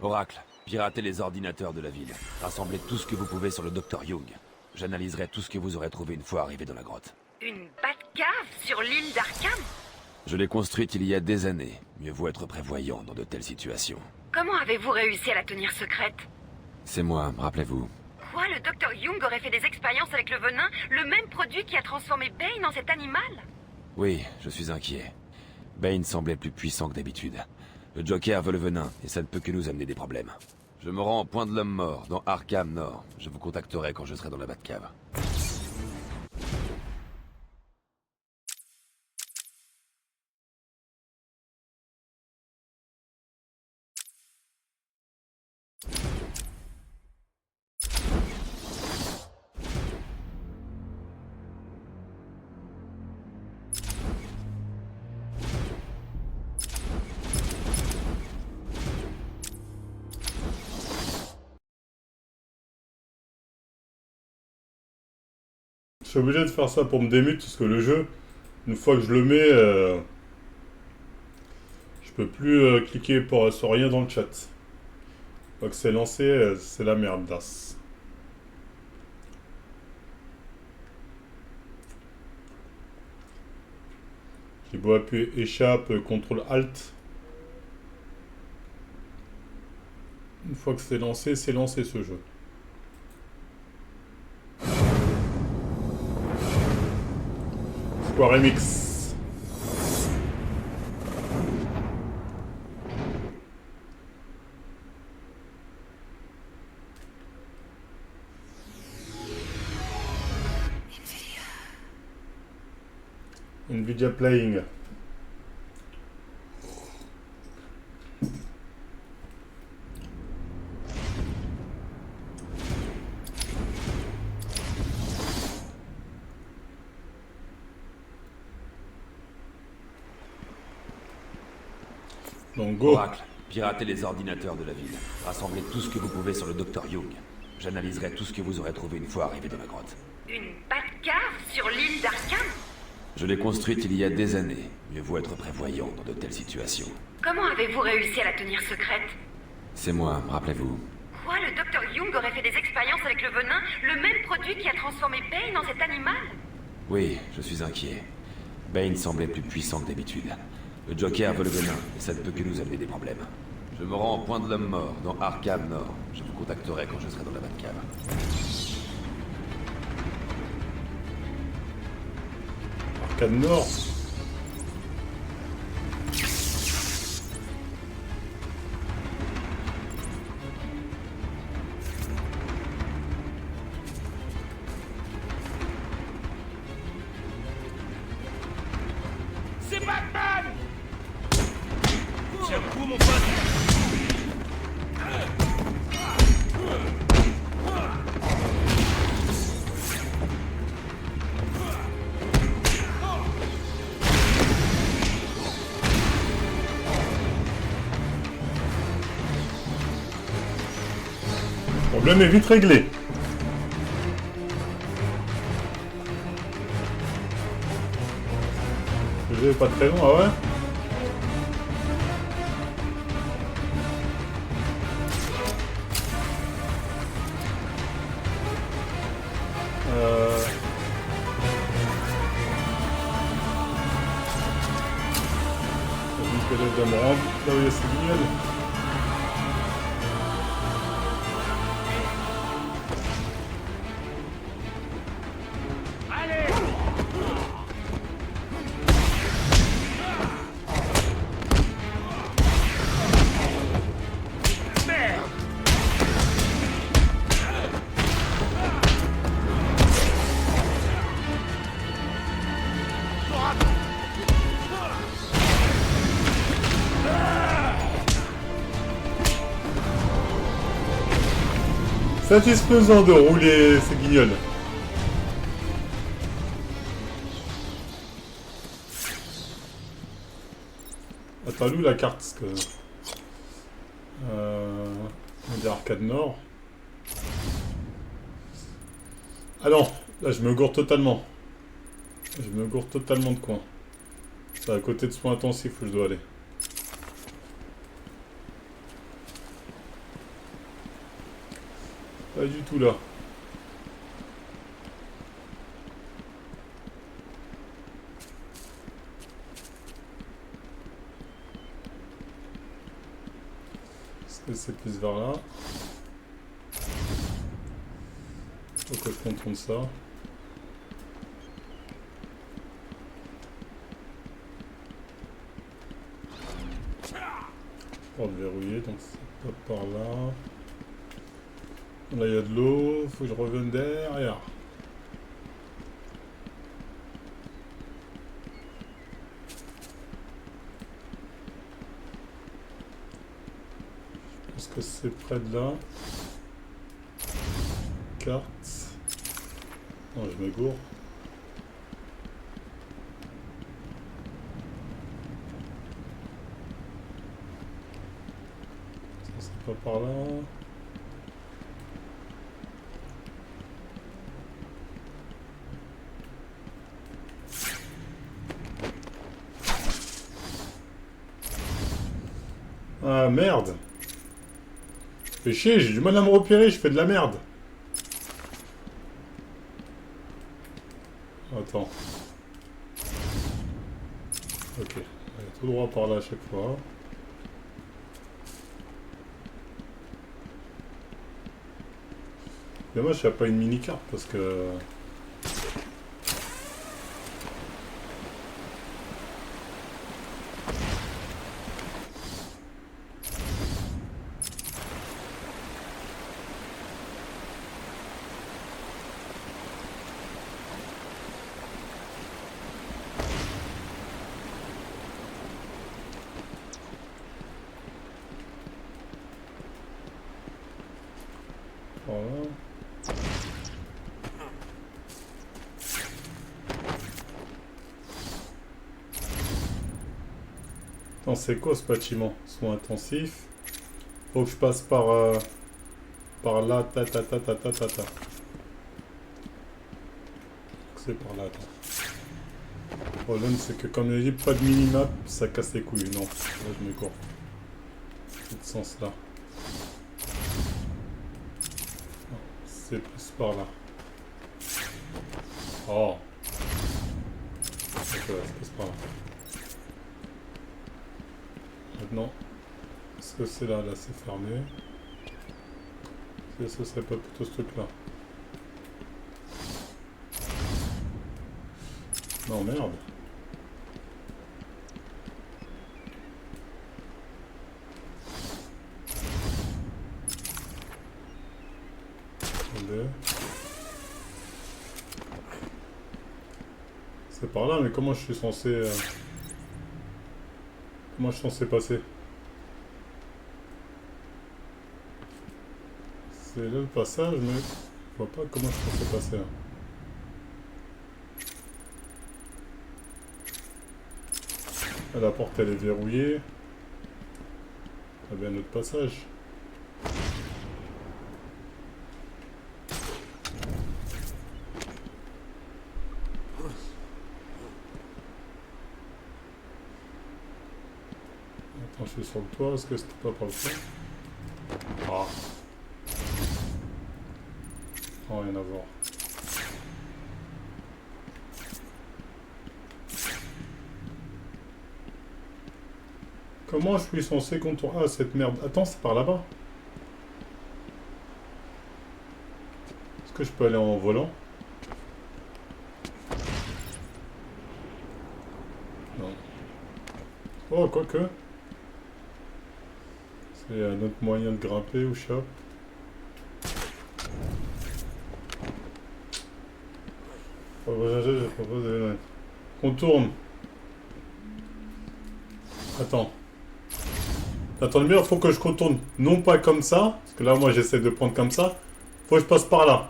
Oracle, piratez les ordinateurs de la ville. Rassemblez tout ce que vous pouvez sur le Dr Young. J'analyserai tout ce que vous aurez trouvé une fois arrivé dans la grotte. Une Batcave sur l'île d'Arkham? Je l'ai construite il y a des années. Mieux vaut être prévoyant dans de telles situations. Comment avez-vous réussi à la tenir secrète? C'est moi, rappelez-vous. Quoi, le Dr Young aurait fait des expériences avec le venin? Le même produit qui a transformé Bane en cet animal? Oui, je suis inquiet. Bane semblait plus puissant que d'habitude. Le Joker veut le venin, et ça ne peut que nous amener des problèmes. Je me rends au point de l'homme mort, dans Arkham Nord. Je vous contacterai quand je serai dans la Batcave. Je suis obligé de faire ça pour me démute parce que le jeu, une fois que je le mets, je peux plus cliquer sur rien dans le chat. Une fois que c'est lancé, c'est la merde, das. J'ai beau appuyer échappe, contrôle alt. Une fois que c'est lancé ce jeu. Square Remix. Nvidia Playing. Donc go. Oracle, piratez les ordinateurs de la ville. Rassemblez tout ce que vous pouvez sur le Dr Young. J'analyserai tout ce que vous aurez trouvé une fois arrivé dans la grotte. Une Batcave sur l'île d'Arkham? Je l'ai construite il y a des années. Mieux vaut être prévoyant dans de telles situations. Comment avez-vous réussi à la tenir secrète? C'est moi, rappelez-vous. Quoi, le Dr Young aurait fait des expériences avec le venin? Le même produit qui a transformé Bane en cet animal? Oui, je suis inquiet. Bane semblait plus puissant que d'habitude. Le Joker veut le venin, et ça ne peut que nous amener des problèmes. Je me rends au point de l'homme mort, dans Arkham Nord. Je vous contacterai quand je serai dans la Batcave. Arcade Nord. C'est Batman! Tiens coup, mon pote! Le problème est vite réglé. Le jeu est pas très long, ah ouais? Je vais me rendre là où il y a ces lignes. Allez! Merde! Satisfaisant de rouler ces guignols. Attends, où la carte parce que... on va dire Arcade Nord. Ah non, là je me gourre totalement. Je me gourre totalement de coin. C'est à côté de soins intensifs où je dois aller. Pas du tout là. Est-ce que c'est plus vers là? Faut que je contourne ça. Porte verrouillée, donc c'est pas par là. Là il y a de l'eau, faut que je revienne derrière. Est-ce que c'est près de là? Carte. Non, je me gourre. Ça c'est pas par là. Ah merde! Fais chier, j'ai du mal à me repérer, je fais de la merde. Attends. Ok. Allez, tout droit par là à chaque fois. Dommage, il n'y a pas une mini-carte parce que... Voilà. Attends, c'est quoi ce bâtiment? Soins intensifs. Faut que je passe par là, ta. C'est par là, attends. Le problème c'est que comme il n'y a pas de minimap, ça casse les couilles. Non, là je me cours. C'est ce sens là. C'est plus par là. Oh. Ok, c'est plus par là. Maintenant, est-ce que c'est là? Là, c'est fermé. Est-ce que ce serait pas plutôt ce truc-là? Non, merde. Attendez. C'est par là, mais comment je suis censé... Comment je suis censé passer? C'est là le passage, mais je vois pas comment je suis censé passer là. Ah, la porte elle est verrouillée. Il y avait un autre passage. Attends, je suis sur le toit, est-ce que c'était pas par le toit? Ah. Oh, rien à voir. Comment je suis censé contourner... Ah, cette merde. Attends, c'est par là-bas. Est-ce que je peux aller en volant? Non. Oh, quoique. C'est un autre moyen de grimper ou shop. Je propose de... Contourne. Attends. Attends, le meilleur, faut que je contourne. Non pas comme ça. Parce que là, moi, j'essaie de prendre comme ça. Faut que je passe par là.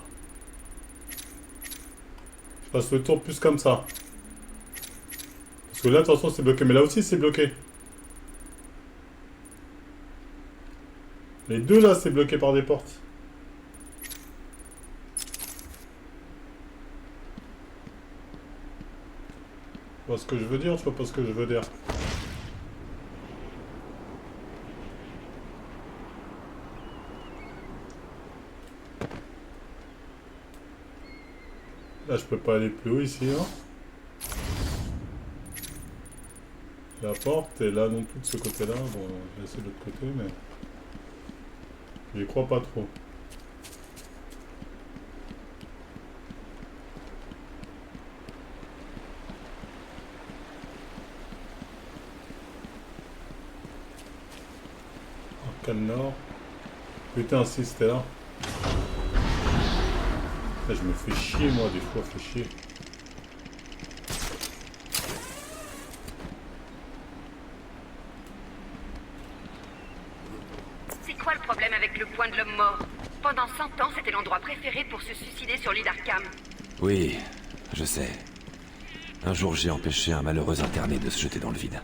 Je passe le tour plus comme ça. Parce que là, attention, c'est bloqué. Mais là aussi, c'est bloqué. Les deux, là, c'est bloqué par des portes. Tu vois ce que je veux dire? Tu vois pas ce que je veux dire? Là, je peux pas aller plus haut ici, hein. La porte est là non plus de ce côté-là. Bon, je vais essayer de l'autre côté, mais... j'y crois pas trop. Arcane Nord. Putain, si, c'était là. Là, je me fais chier, moi, des fois, fais chier. C'est quoi le problème avec le point de l'homme mort? Pendant 100 ans, c'était l'endroit préféré pour se suicider sur l'île d'Arkham. Oui, je sais. Un jour, j'ai empêché un malheureux interné de se jeter dans le vide.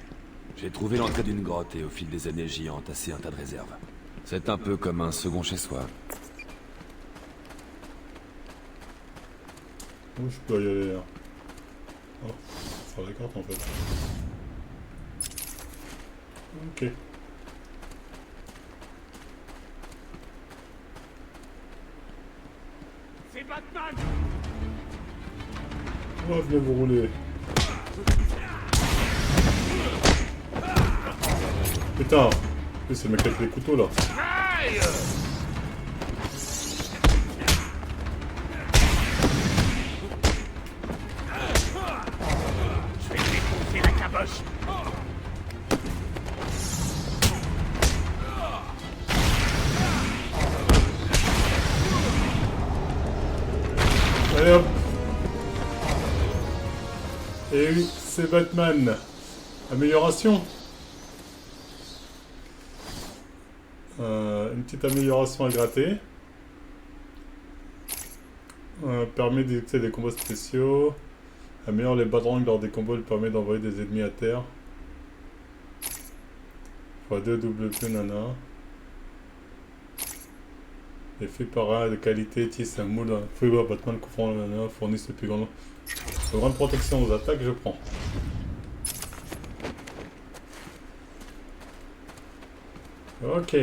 J'ai trouvé l'entrée d'une grotte et au fil des années, j'y ai entassé un tas de réserves. C'est un peu comme un second chez soi. Où je peux y aller là? Oh, sur la carte en fait. Ok. C'est Batman! Oh, venez vous rouler. Putain! C'est le mec avec les couteaux là. Aïe! Je vais te défoncer la caboche! Allez hop! Et oui, c'est Batman. Amélioration. Une petite amélioration à gratter. Permet d'éviter des combos spéciaux. Améliore les batarangs lors des combos, il permet d'envoyer des ennemis à terre. x2 double P nana. Effet par un de qualité, tisse un moule. Fouille Batman couvrant le nana, fournissent le plus grand. Grande protection aux attaques, je prends. Ok.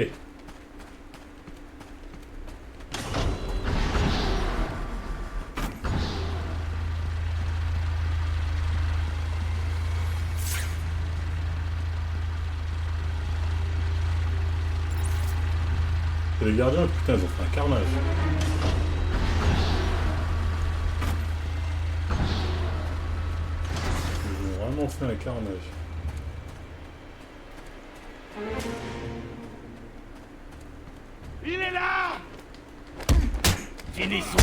Et les gardiens, putain, ils ont fait un carnage. Ils ont vraiment fait un carnage. Il est là! Finissons!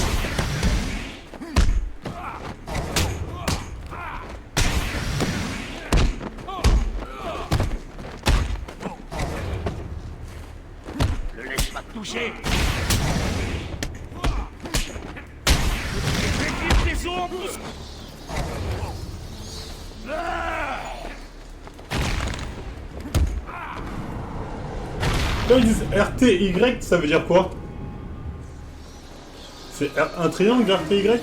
Le laisse pas te toucher! Je vais tes ombres! Quand ils disent RTY, ça veut dire quoi? C'est un triangle RTY?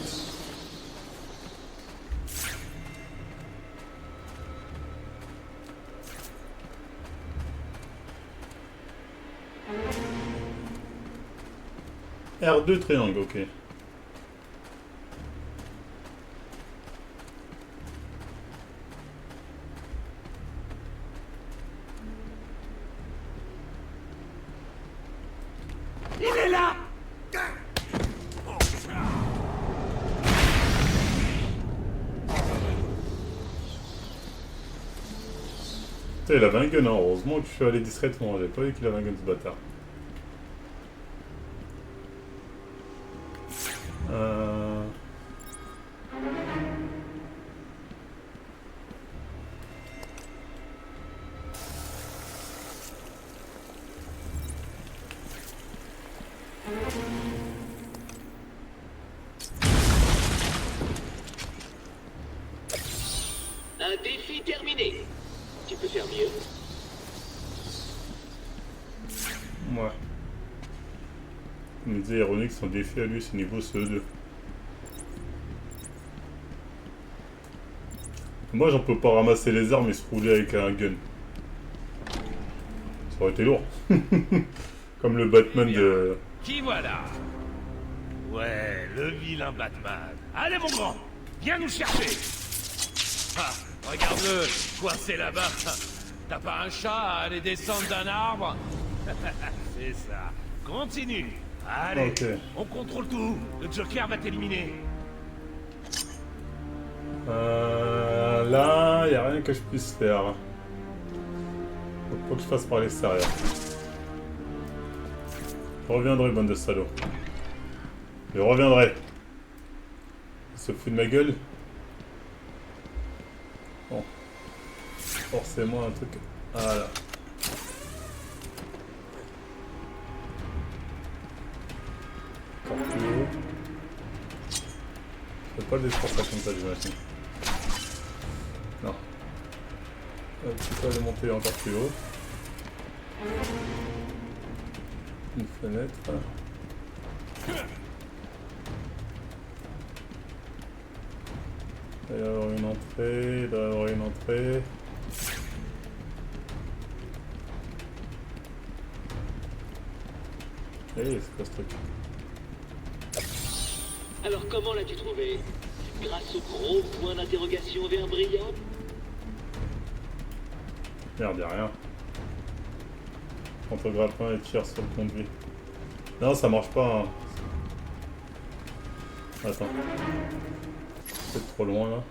R2 triangle, ok. Il est là! Putain, il avait un gun, hein. Heureusement que je suis allé discrètement, j'avais pas vu qu'il avait un gun ce bâtard. Un défi terminé. Tu peux faire mieux. Ouais. Comme disait Ironique, son défi à lui, c'est niveau CE2. Moi, j'en peux pas ramasser les armes et se rouler avec un gun. Ça aurait été lourd. Comme le Batman de... Qui voilà? Ouais, le vilain Batman. Allez, mon grand, viens nous chercher. Ah, regarde-le, coincé là-bas. T'as pas un chat à aller descendre d'un arbre? C'est ça. Continue. Allez, Ok. on contrôle tout. Le Joker va t'éliminer. Là, y a rien que je puisse faire. Faut que je fasse par l'extérieur. Je reviendrai, bande de salauds. Je reviendrai. Il se fout de ma gueule. Bon. Forcément un truc. Voilà. Encore plus haut. Je peux pas le défoncer comme ça, j'imagine. Non. Tu peux aller monter encore plus haut. Une fenêtre. Il doit y avoir une entrée, il doit y avoir une entrée. Hey, c'est quoi ce truc? Alors comment l'as-tu trouvé? Grâce au gros point d'interrogation vert brillant? Merde, y'a rien. Contre grappin et tire sur le conduit. Non, ça marche pas. Hein. Attends. C'est trop loin là.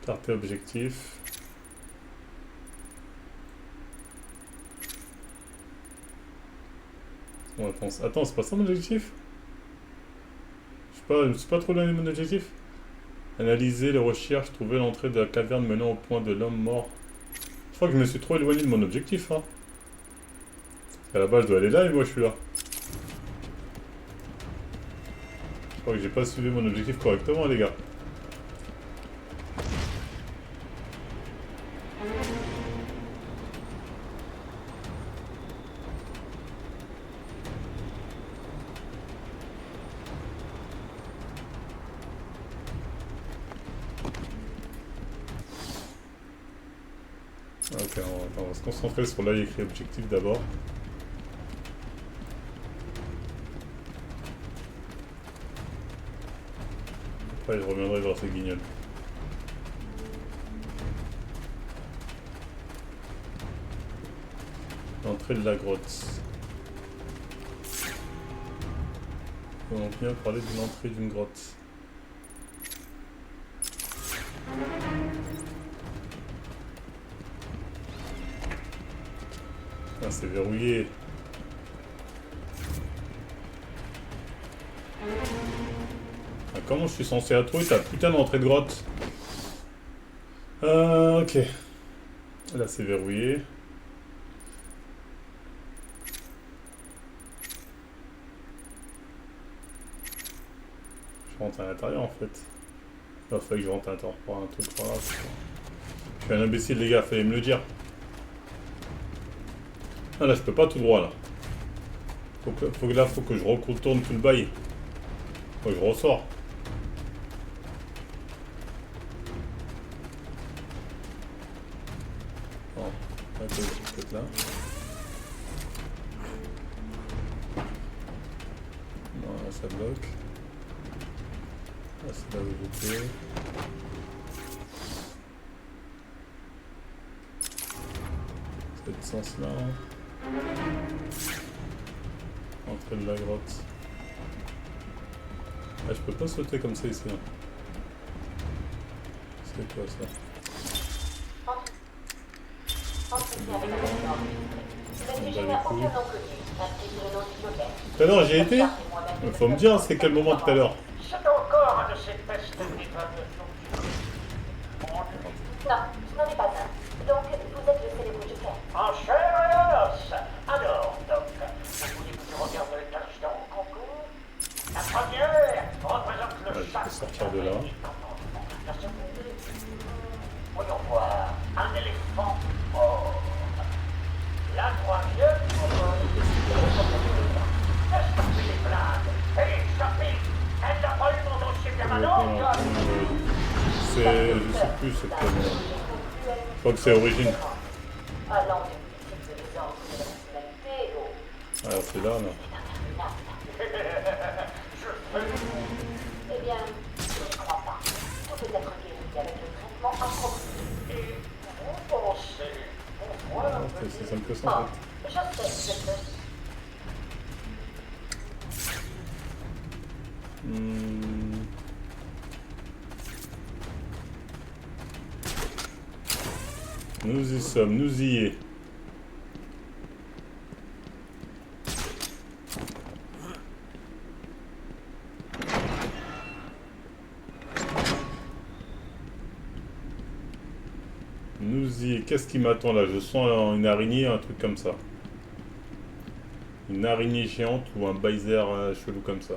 Carte et objectif. Bon, attends, c'est pas ça mon objectif? Je me suis pas trop loin de mon objectif. Analyser les recherches, trouver l'entrée de la caverne menant au point de l'homme mort. Je crois que je me suis trop éloigné de mon objectif. Hein. À la base, je dois aller là et moi je suis là. Je crois que j'ai pas suivi mon objectif correctement, les gars. Ok, on va se concentrer sur là, il y a écrit objectif d'abord. Après, je reviendrai vers ces guignols. L'entrée de la grotte. On vient parler de l'entrée d'une grotte. Ah, c'est verrouillé. Ah, comment je suis censé la trouver ta putain d'entrée de grotte? Ok. Là, c'est verrouillé. Je rentre à l'intérieur en fait. Il fallait que je rentre à l'intérieur pour un truc par là. Je suis un imbécile, les gars, fallait me le dire. Ah là, je peux pas tout droit là. Faut que je retourne tout le bail. Faut que je ressors. Bon, peut-être là. Non, là ça bloque. Là c'est là où j'étais. C'est sens là. Entrée de la grotte. Ah, je peux pas sauter comme ça ici. Hein. C'est quoi ça? Tout à l'heure, j'y ai été? Il faut me dire c'est quel moment tout à l'heure. C'est encore un de ces tests névadeux. Non, ce n'en est pas un. Donc, vous êtes le célèbre Joker. En chair et en os. Alors, donc, vous voulez que je regarde les tâches en concours? La première représente le Ouais, je sac. peux sortir de là. La seconde, voyons voir, un éléphant mort. La troisième, laisse tomber les blagues. Hé, Sophie, elle n'a pas eu mon dossier permanent. Je sais plus c'est quoi. Je crois que c'est Origine. Allant du multiple des ordres de la personnalité au... Ah, c'est là, là. Eh bien, je ne crois pas. Tout peut être guéri avec le traitement approprié. Et vous pensez pouvoir C'est aussi simple que ça, Oh, en je sais, je le Nous y sommes, nous y est. Nous y est. Qu'est-ce qui m'attend là? Je sens une araignée, un truc comme ça. Une araignée géante ou un baiser chelou comme ça.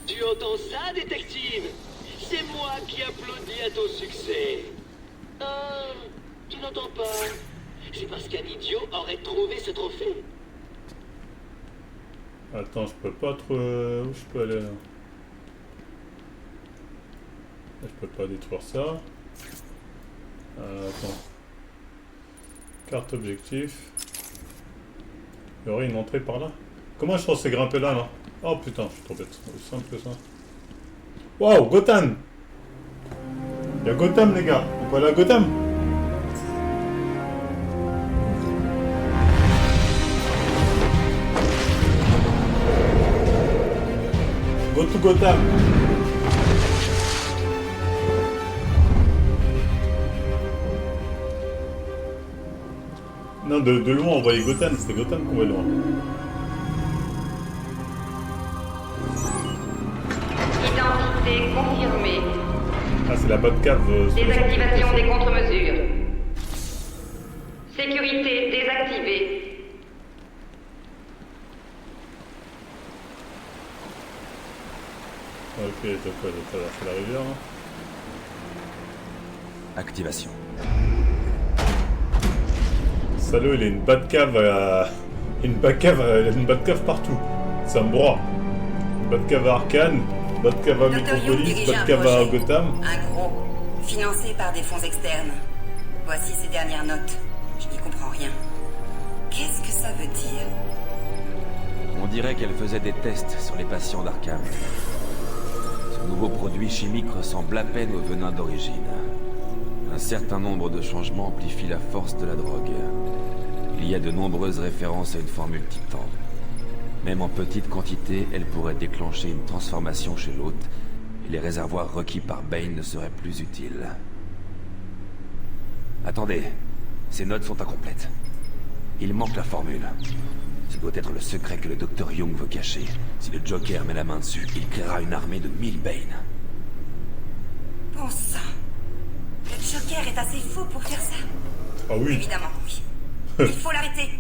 Tu entends ça, détective? C'est moi qui applaudis à ton succès. Tu n'entends pas? C'est parce qu'un idiot aurait trouvé ce trophée. Attends, je peux pas trop... Où je peux aller là? Je peux pas détruire ça. Attends. Carte objectif. Il y aurait une entrée par là? Comment je suis censé grimper là, là? Oh putain, je suis trop bête. C'est simple que ça. Waouh, Gotham! Il y a Gotham, les gars. On peut aller à Gotham? Go to Gotham! Non, de loin, on voyait Gotham. C'était Gotham qu'on voyait loin. Identité confirmée. Ah, c'est la Batcave. Désactivation des contre-mesures. Sécurité désactivée. Ok, donc je vais traverser la rivière. Hein. Activation. Salaud, il a une Batcave à... Il a une Batcave partout. Ça me broie. Une Batcave à Arcane, Batcave à Dr. Young Metropolis, dirige un Batcave à projet. Gotham. Un gros, financé par des fonds externes. Voici ses dernières notes. Je n'y comprends rien. Qu'est-ce que ça veut dire? On dirait qu'elle faisait des tests sur les patients d'Arkham. Ce nouveau produit chimique ressemble à peine au venin d'origine. Un certain nombre de changements amplifient la force de la drogue. Il y a de nombreuses références à une formule titan. Même en petite quantité, elle pourrait déclencher une transformation chez l'hôte, et les réservoirs requis par Bane ne seraient plus utiles. Attendez, ces notes sont incomplètes. Il manque la formule. Ce doit être le secret que le Dr. Young veut cacher. Si le Joker met la main dessus, il créera une armée de 1000 Bane. Bon sang. Le Joker est assez fou pour faire ça. Ah oui. Évidemment, oui. Il faut l'arrêter.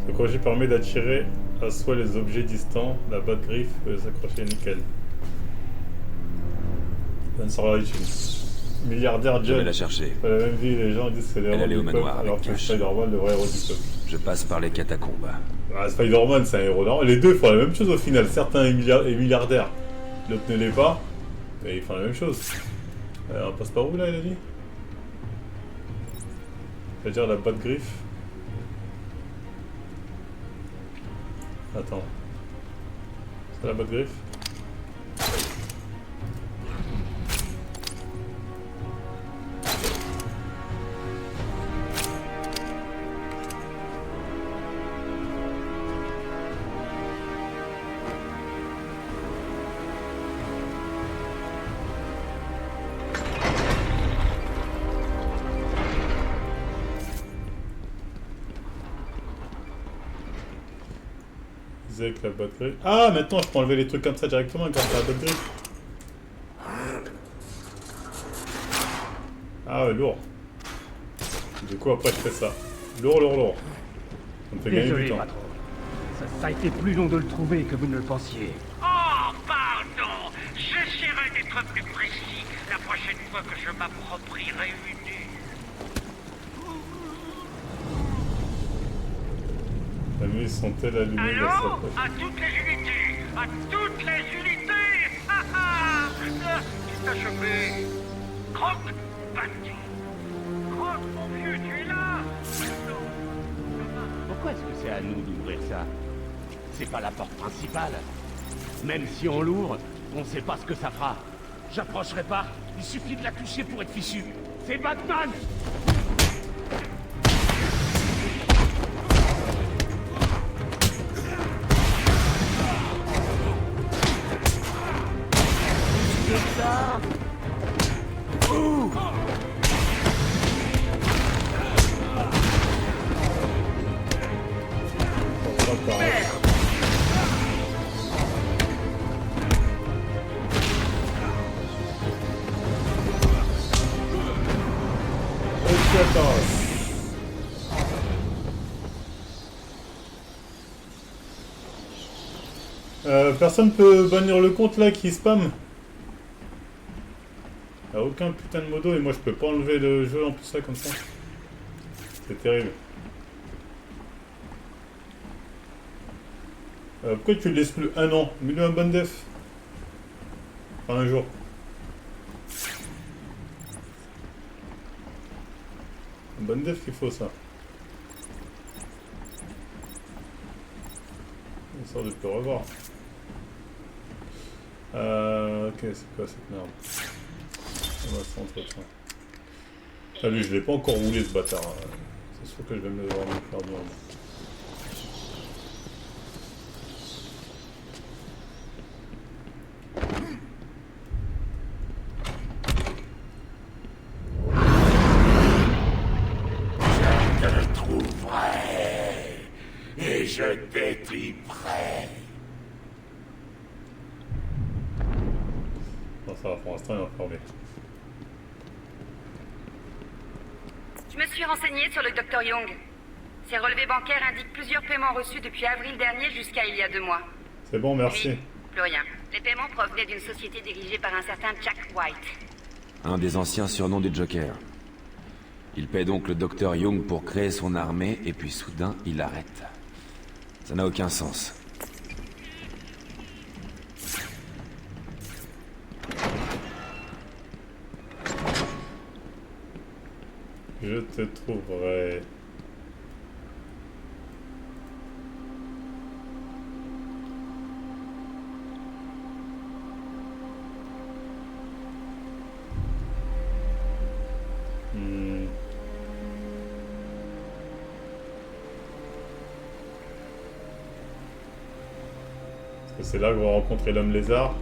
Ce crochet permet d'attirer à soi les objets distants. La Batgriffe peut s'accrocher nickel. Spencer Richards. Milliardaire Je vais John. la chercher. Pas la même vie, les gens disent que c'est les Elle héros allait du au peuple, manoir alors avec que Cash. Spider-Man, le vrai héros du peuple. Je passe par les catacombes. Ah, Spider-Man, c'est un héros normal. Les deux font la même chose au final. Certains est milliardaire, l'autre ne l'est pas. Mais ils font la même chose. On passe par où là, il a dit? C'est-à-dire la Batgriffe. Attends. C'est la Batgriffe? Avec la Batgriffe. Ah, maintenant je peux enlever les trucs comme ça directement grâce à la Batgriffe. Ah ouais, lourd. Du coup après je fais ça. Lourd. Ça me fait gagner du temps. patron. Ça a été plus long de le trouver que vous ne le pensiez. Oh, pardon. J'essaierai d'être plus précis la prochaine fois que je m'approprierai une île. La nuit sont-elles allumées dans sa Allô? poche? À toutes les unités! À toutes les unités! Ha ha! C'est achevé! Croc, battu! Croc, mon vieux, tu es là? Pourquoi est-ce que c'est à nous d'ouvrir ça? C'est pas la porte principale. Même si on l'ouvre, on sait pas ce que ça fera. J'approcherai pas. Il suffit de la toucher pour être fichu. C'est Batman! C'est ça! Ouh! Pas pareil. Personne peut bannir le compte là qui spam. Y'a aucun putain de modo et moi je peux pas enlever le jeu en plus ça comme ça. C'est terrible. Pourquoi tu le laisses plus un an? Mets-le un bon def. Enfin un jour. Un bon def qu'il faut ça. Histoire de te revoir. Ok, c'est quoi cette merde? On va se entretien. Ah lui, je l'ai pas encore roulé ce bâtard. C'est sûr que je vais me devoir me faire bien. Je te trouverai et je t'étriperai. Non, ça va, pour l'instant, il va fermer. Je me suis renseignée sur le Dr Young. Ses relevés bancaires indiquent plusieurs paiements reçus depuis avril dernier jusqu'à il y a 2 mois. C'est bon, merci. Oui, plus rien. Les paiements provenaient d'une société dirigée par un certain Jack White. Un des anciens surnoms du Joker. Il paie donc le Dr Young pour créer son armée, et puis soudain, il arrête. Ça n'a aucun sens. Je te trouverai. Est-ce que c'est là qu'on va rencontrer l'homme lézard?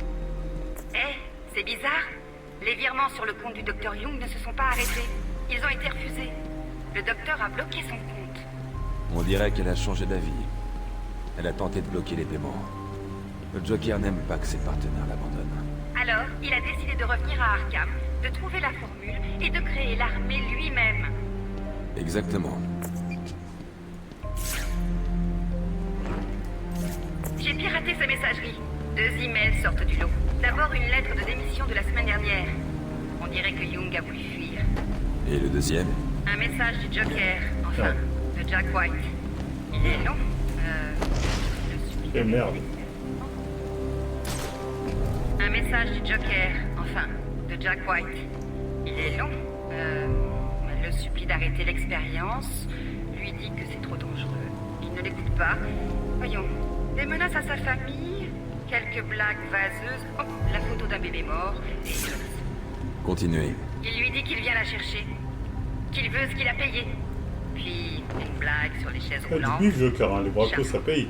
Eh, c'est bizarre. Les virements sur le compte du Dr Young ne se sont pas arrêtés. Ils ont été refusés. Le docteur a bloqué son compte. On dirait qu'elle a changé d'avis. Elle a tenté de bloquer les paiements. Le Joker n'aime pas que ses partenaires l'abandonnent. Alors, il a décidé de revenir à Arkham, de trouver la formule et de créer l'armée lui-même. Exactement. J'ai piraté sa messagerie. 2 emails sortent du lot. D'abord, une lettre de démission de la semaine dernière. On dirait que Young a voulu fuir. Et le deuxième? Un message du Joker, enfin, de Jack White. Il est long. Eh merde. Un message du Joker, enfin, de Jack White. Il est long. Le supplie d'arrêter l'expérience. Lui dit que c'est trop dangereux. Il ne l'écoute pas. Voyons. Des menaces à sa famille. Quelques blagues vaseuses. Oh, la photo d'un bébé mort. Et une gosse. Continuez. Il lui dit qu'il vient la chercher. Qu'il veut ce qu'il a payé. Puis, une blague sur les chaises Ah, roulantes. du Joker, hein, les bracos ça paye.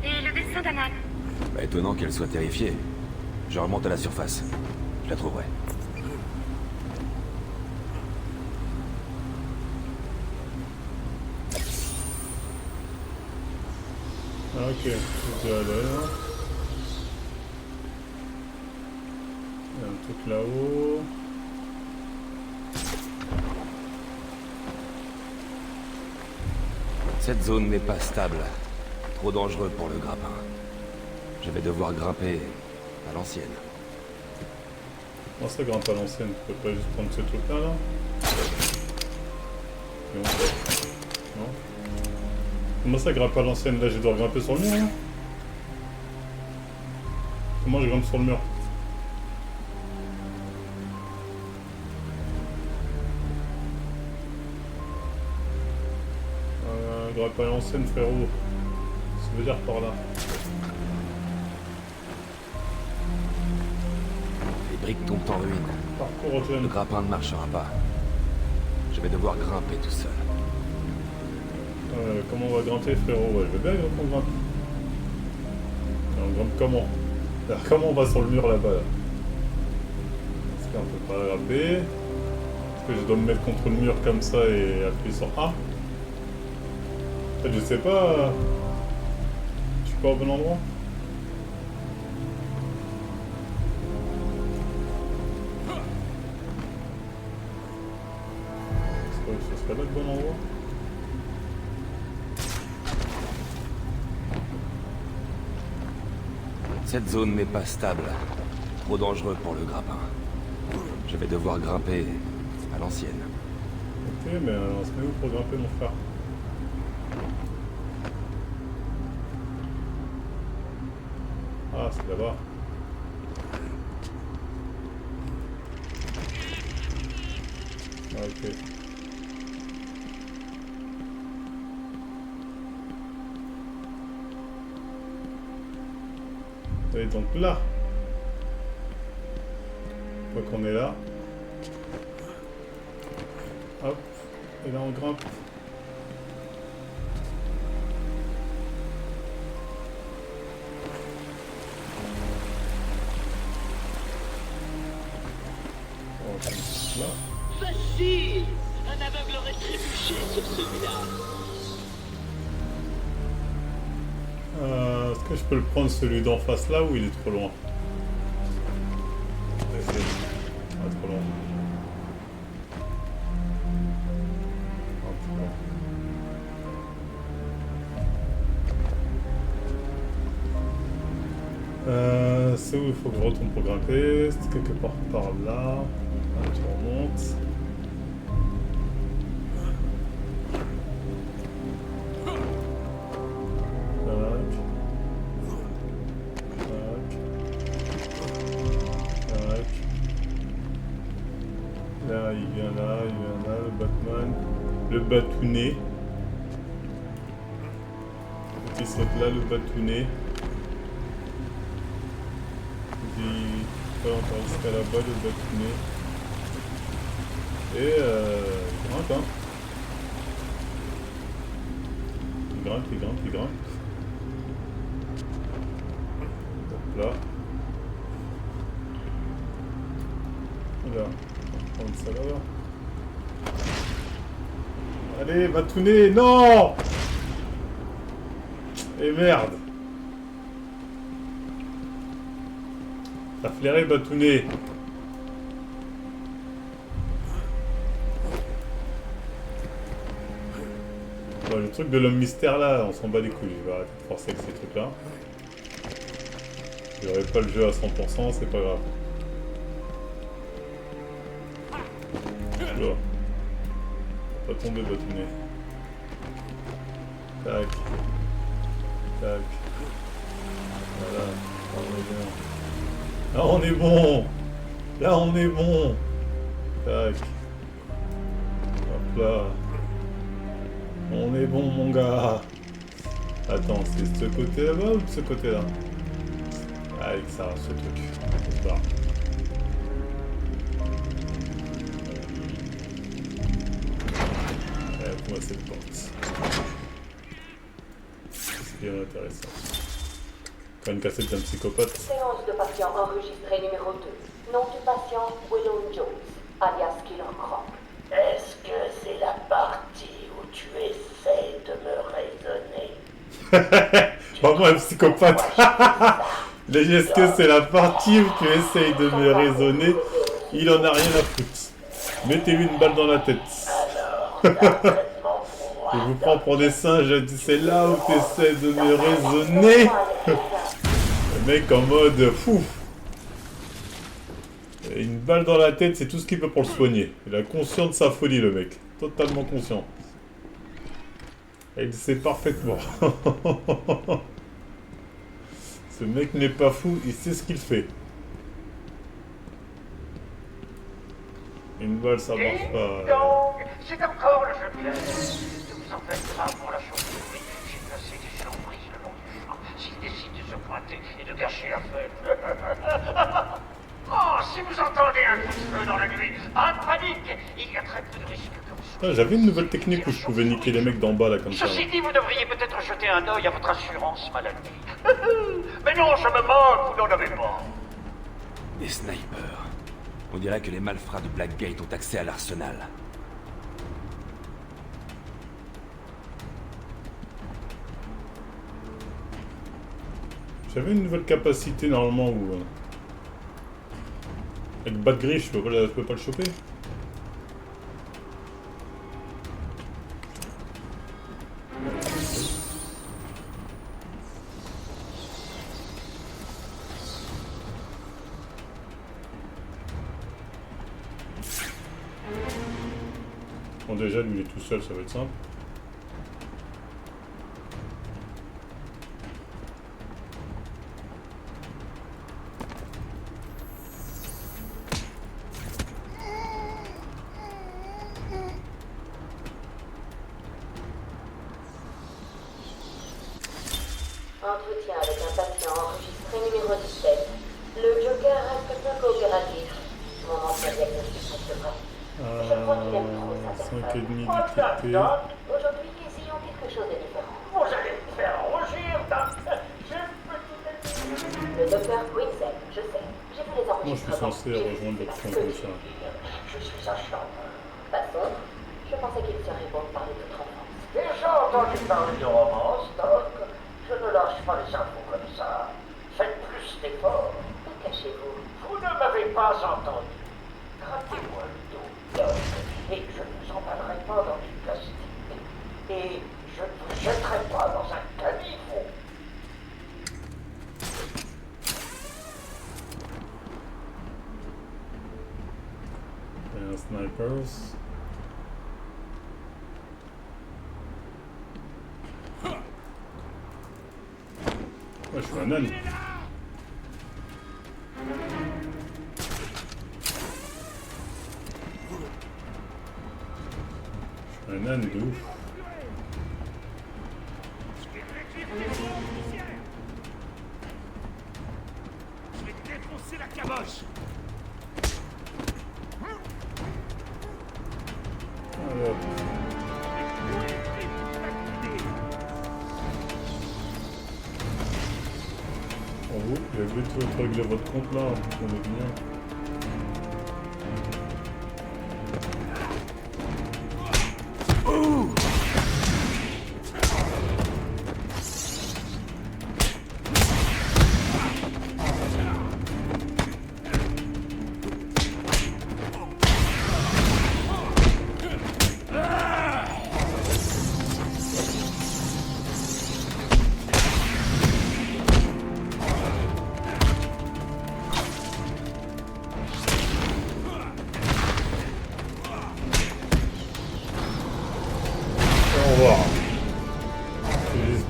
Et le dessin d'un âne. Bah, étonnant qu'elle soit terrifiée. Je remonte à la surface. Je la trouverai. Ah, ok, je vais aller là. Il y a un truc là-haut. Cette zone n'est pas stable. Trop dangereux pour le grappin. Je vais devoir grimper à l'ancienne. Comment ça grimpe à l'ancienne? Tu peux pas juste prendre ce truc-là, là? Non. Non. Comment ça grimpe à l'ancienne? Là, je dois grimper sur le mur, là? Comment je grimpe sur le mur? Grimpe à l'ancienne, frérot. Ça veut dire par là. Les briques tombent en ruine. Parcours Le autonome. grappin ne marchera pas. Je vais devoir grimper tout seul. Comment on va grimper, frérot? Ouais, je veux bien qu'on grimpe. On grimpe comment? Alors, comment on va sur le mur là-bas là? Est-ce qu'on peut pas grimper? Est-ce que je dois me mettre contre le mur comme ça et appuyer sur A? En fait, je sais pas. Je suis pas au bon endroit. C'est pas que ce serait là le bon endroit? Cette zone n'est pas stable. Trop dangereux pour le grappin. Je vais devoir grimper à l'ancienne. Ok, mais on se met où pour grimper, mon frère? Ah, c'est là-bas. Ah, ok. Et donc là, une fois qu'on est là, hop, et là on grimpe. On va comme là. Facile! Un aveugle aurait trébuché sur celui-là. Est-ce que je peux le prendre celui d'en face là ou il est trop loin? On va essayer. Ah, trop loin. Ah, trop loin. C'est où il faut que je retourne pour grimper? C'est quelque part par là. Ah, tu remontes. Là, il vient là, le Batman. Le batounet. Il saute là, le batounet. Il peut encore jusqu'à là-bas, le batounet. Et il grimpe, hein. Il grimpe, il grimpe, il grimpe. Hop là. Là. On va prendre ça là-bas. Allez, batounet, non! Et merde! T'as flairé, batounet! Bon, le truc de l'homme mystère là, on s'en bat les couilles. Je vais arrêter de forcer avec ces trucs là. Je n'aurai pas le jeu à 100%, c'est pas grave. Là. Pas tomber, batounet. Tac. Tac. Voilà. Là on est bon. Là on est bon. Tac. Hop là. On est bon mon gars. Attends, c'est de ce côté là-bas ou de ce côté là? Avec ça, ce truc. On se barre. Moi cette porte. C'est bien intéressant. Quand une cassette d'un psychopathe. Séance de patient enregistrée numéro 2. Nom du patient, Willow Jones, alias Killer Croc. Est-ce que c'est la partie où tu essaies de me raisonner? Vraiment un psychopathe. Est-ce que c'est la partie où tu essayes de me raisonner? Il en a rien à foutre. Mettez-lui une balle dans la tête. Alors, t'as un traitement pour moi. Il vous prend pour des singes, c'est là où t'essaies de me raisonner. Le mec en mode fou. Une balle dans la tête, c'est tout ce qu'il peut pour le soigner. Il a conscience de sa folie, le mec. Totalement conscient. Et il sait parfaitement. Ce mec n'est pas fou, il sait ce qu'il fait. Une balle, ça marche pas. Donc, c'est encore le jeu de la... Ne vous en faites pas pour la chose. J'ai placé des surprises le long du chemin. S'il décide de se pointer et de gâcher la fête... Oh, si vous entendez un coup de feu dans la nuit, pas de panique. Il y a très peu de risques que vous soyez... Ah, j'avais une nouvelle technique où je pouvais niquer les mecs d'en bas, là, comme ça. Ceci dit, vous devriez peut-être jeter un œil à votre assurance maladie. Mais non, je me moque, vous n'en avez pas. Des snipers. On dirait que les malfrats de Blackgate ont accès à l'arsenal. J'avais une nouvelle capacité, normalement, où... Avec Bat Gris, je peux pas le choper. Bon, déjà, lui, il est tout seul, ça va être simple. Entretien avec un patient enregistré numéro 17. Le Joker reste peu coopératif. Mon ancien diagnostic reste vrai. Je crois qu'il aime trop sa 5,5 personne. d'ITP. Aujourd'hui, essayons quelque chose de différent. Vous allez me faire rougir, j'ai une petite... Le docteur Winsett, je sais. J'ai vu les Moi, je suis enregistrements. censé rejoindre l'option comme ça. Je suis un chambre. Passons. Je pensais qu'il serait bon de parler de toute enfance. Déjà entendu parler de romance, Doc. Je ne lâche pas les infos comme ça. Faites plus d'efforts. Que cachez-vous? Vous ne m'avez pas entendu. Grattez-moi le dos, Doc, et je ne vous emballerai pas dans du plastique. Et je ne vous jetterai pas dans un caniveau. Et un snipers. Ouais, je suis un âne. Je suis un âne de ouf. Je vais défoncer la caboche. Alors. En vous, j'ai vu tout régler votre compte là, on est bien.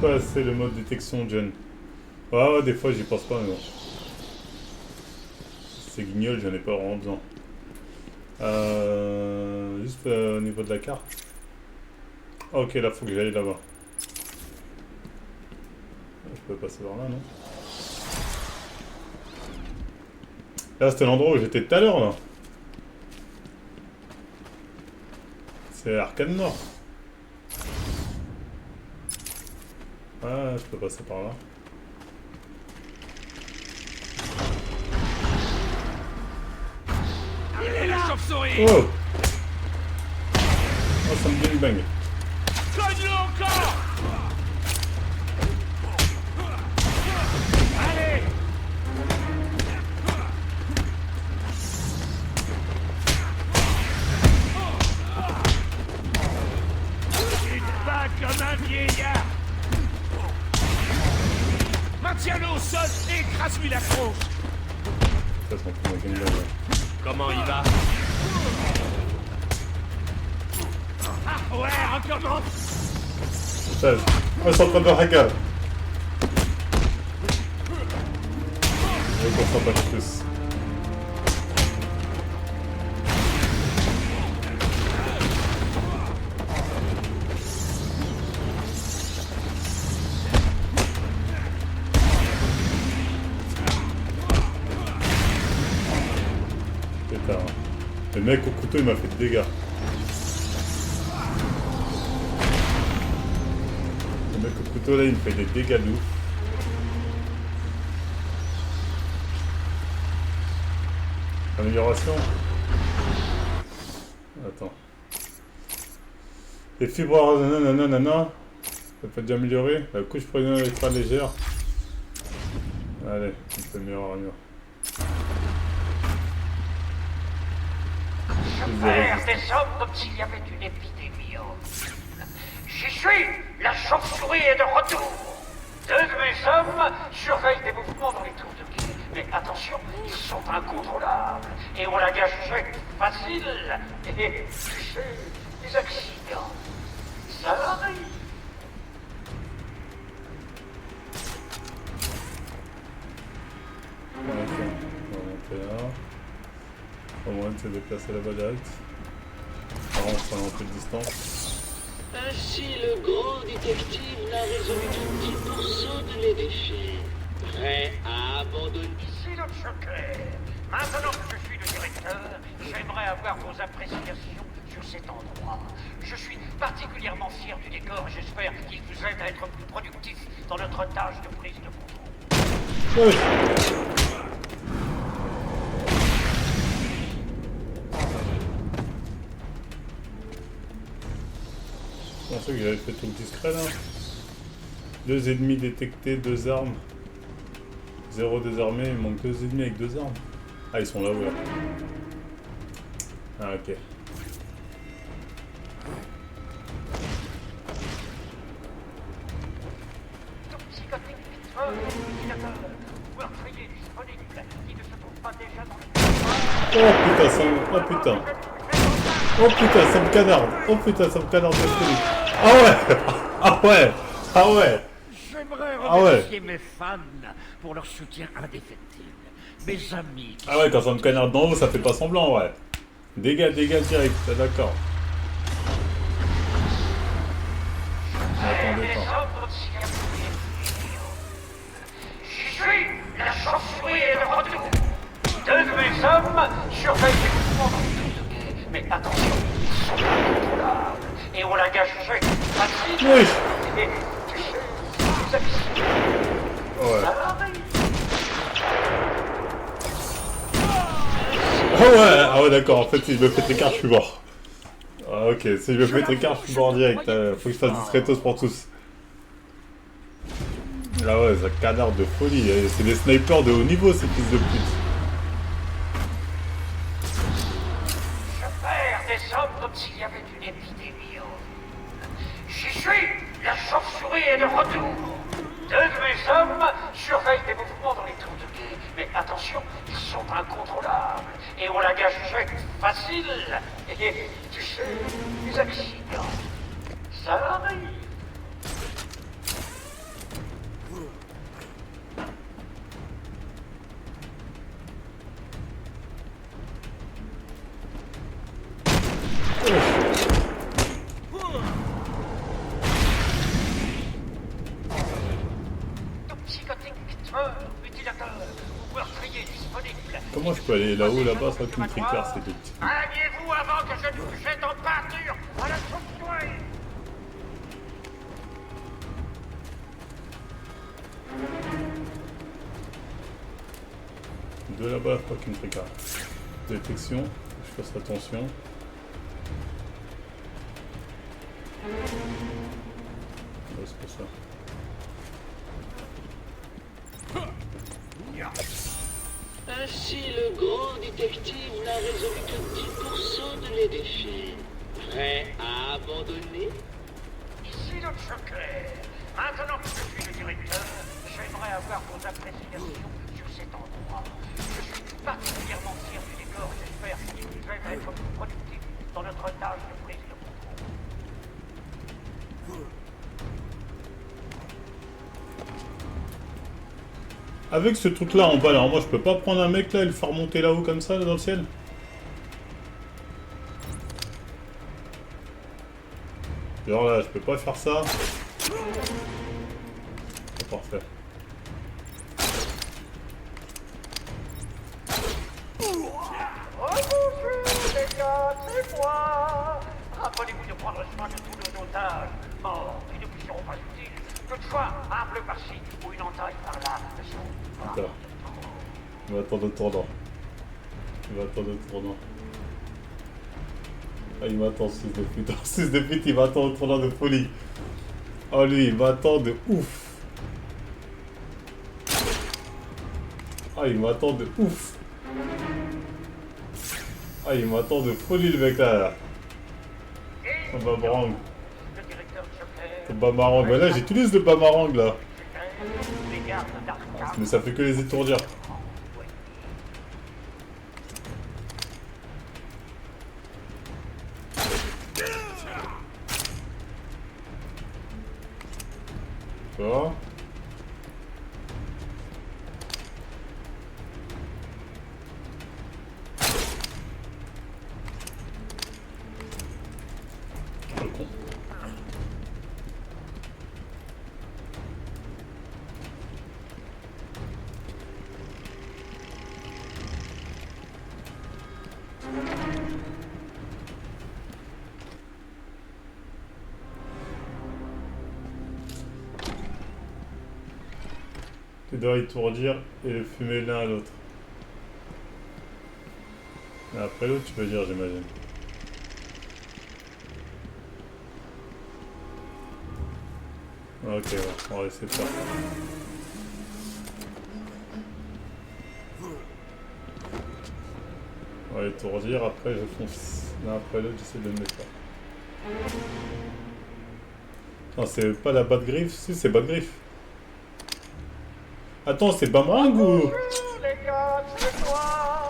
Pas assez le mode détection John. Ouais, des fois j'y pense pas, mais bon. C'est guignol, j'en ai pas vraiment besoin. Juste au niveau de la carte. Ok, là faut que j'aille là-bas. Je peux passer par là, non? Là c'était l'endroit où j'étais tout à l'heure, là. C'est Arcane Nord. Ah, je peux passer par là. Et la chauve-souris. Oh! Oh, ça me bang. Cogne-le encore. Allez. Une balle Tiens-le au sol et écrase-lui la tronche. Ça, c'est un peu ma game là. Comment il va? Ah ouais, recommence. 16. Oh, ils sont en train de hacker. Je veux qu'on s'en batte plus. Putain. Le mec au couteau il m'a fait des dégâts. Le mec au couteau là il me fait des dégâts de ouf. Amélioration. Attends. Les fibres nanana. Ça peut déjà améliorer. La couche prenante extra légère. Allez, on peut meilleure armure. Je perds des hommes comme s'il y avait une épidémie. J'y suis. La chauve-souris est de retour. 2 de mes hommes surveillent des mouvements dans les tours de quai. Mais attention, ils sont incontrôlables. Et on la gâcherait facile. Et tu sais, les accidents, ça arrive. Ok, on va monter là. Au moins de se déplacer là-bas direct. Par contre, on prend un peu de distance. Ainsi, le grand détective n'a résolu que 10% de mes défis. Prêt à abandonner. Ici le Joker. Maintenant que je suis le directeur, j'aimerais avoir vos appréciations sur cet endroit. Je suis particulièrement fier du décor et j'espère qu'il vous aide à être plus productif dans notre tâche de prise de contrôle. Oui. Je pensais que j'avais fait tout le discret là. 2 ennemis détectés, 2 armes. 0 désarmé, il manque 2 ennemis avec 2 armes. Ah, ils sont là, ouais. Ah, ok. Oh putain, ça me... Oh putain. Oh putain, ça me canarde. Oh putain, ça me canarde de folie. Ah ouais. Ah ouais. Ah ouais. J'aimerais Ah ouais. remercier mes fans pour leur soutien indéfectible. Mes amis qui Ah ouais, quand ça me canarde d'en haut, ça fait pas semblant, ouais. Dégâts direct, d'accord. Attendez pas. J'y suis. La chauve-souris est de retour. 2 de mes hommes surveillent les mouvements dans les tours de quai. Mais attention, ils sont incontrôlables. Et on la gâcherait facile. Oui. Et tu sais, les accidents, Ouais. ça arrive. Ah ouais, d'accord, en fait, si je me fais tricard, je suis mort. Ah ok, si je me fais tricard, je suis mort en direct. Faut que je fasse discretos pour tous. Ah ouais, ça canarde de folie. C'est des snipers de haut niveau, ces fils de pute. Je perds des hommes comme s'il y avait une épidémie. J'y suis. La chauve-souris est de retour. 2 de mes hommes surveillent des mouvements dans les tours de quai. Mais attention, ils sont incontrôlables. Et on la gâcherait facile. Et tu sais, les accidents, ça arrive. Toxicotique, tueur, mutilateur, ou meurtrier disponible. Comment je peux aller là-haut, là-bas, sans qu'une tricard, c'est des petits. Alliez-vous avant que je ne vous jette en pâture à la chauve-souris. De là-bas, pas qu'une tricard. Détection, je fasse attention. Ouais, c'est pas ça. Ainsi, le grand détective n'a résolu que 10% de mes défis. Prêt à abandonner? Ici le Joker. Maintenant que je suis le directeur, j'aimerais avoir vos Avec ce truc là en bas, alors moi je peux pas prendre un mec là et le faire monter là-haut comme ça, là, dans le ciel? Genre là, je peux pas faire ça. C'est parfait. Rebonjour les gars, c'est moi. Rappelez-vous de prendre soin de tous nos otages. Morts, qui ne vous seront pas utiles. Toutefois, un bleu par-ci ou une entaille par-là ne sont pas. Putain. Il va attendre le tournant. Il va attendre le tournant. Ah, il m'attend, 6 de pute. 6 de pute, il m'attend au tournant de folie. Oh, lui, il m'attend de ouf. Ah, il m'attend de ouf. Ah, il m'attend de folie, le mec là. Un bamarang. Le directeur Joker, Le bamarang. Mais là, j'utilise le bamarang là. les gardes d'Arkham. Mais ça fait que les étourdir. Tu vois? Le con. Tu dois étourdir et le fumer l'un à l'autre. Et après l'autre, tu peux dire, j'imagine. Ok, ouais, on va essayer de faire ça. On va étourdir, après je fonce. L'un après l'autre, j'essaie de me mettre là. Non, c'est pas la batte griffe, si c'est batte griffe. Attends, c'est Bamarang ou... Bonjour les gars, c'est moi.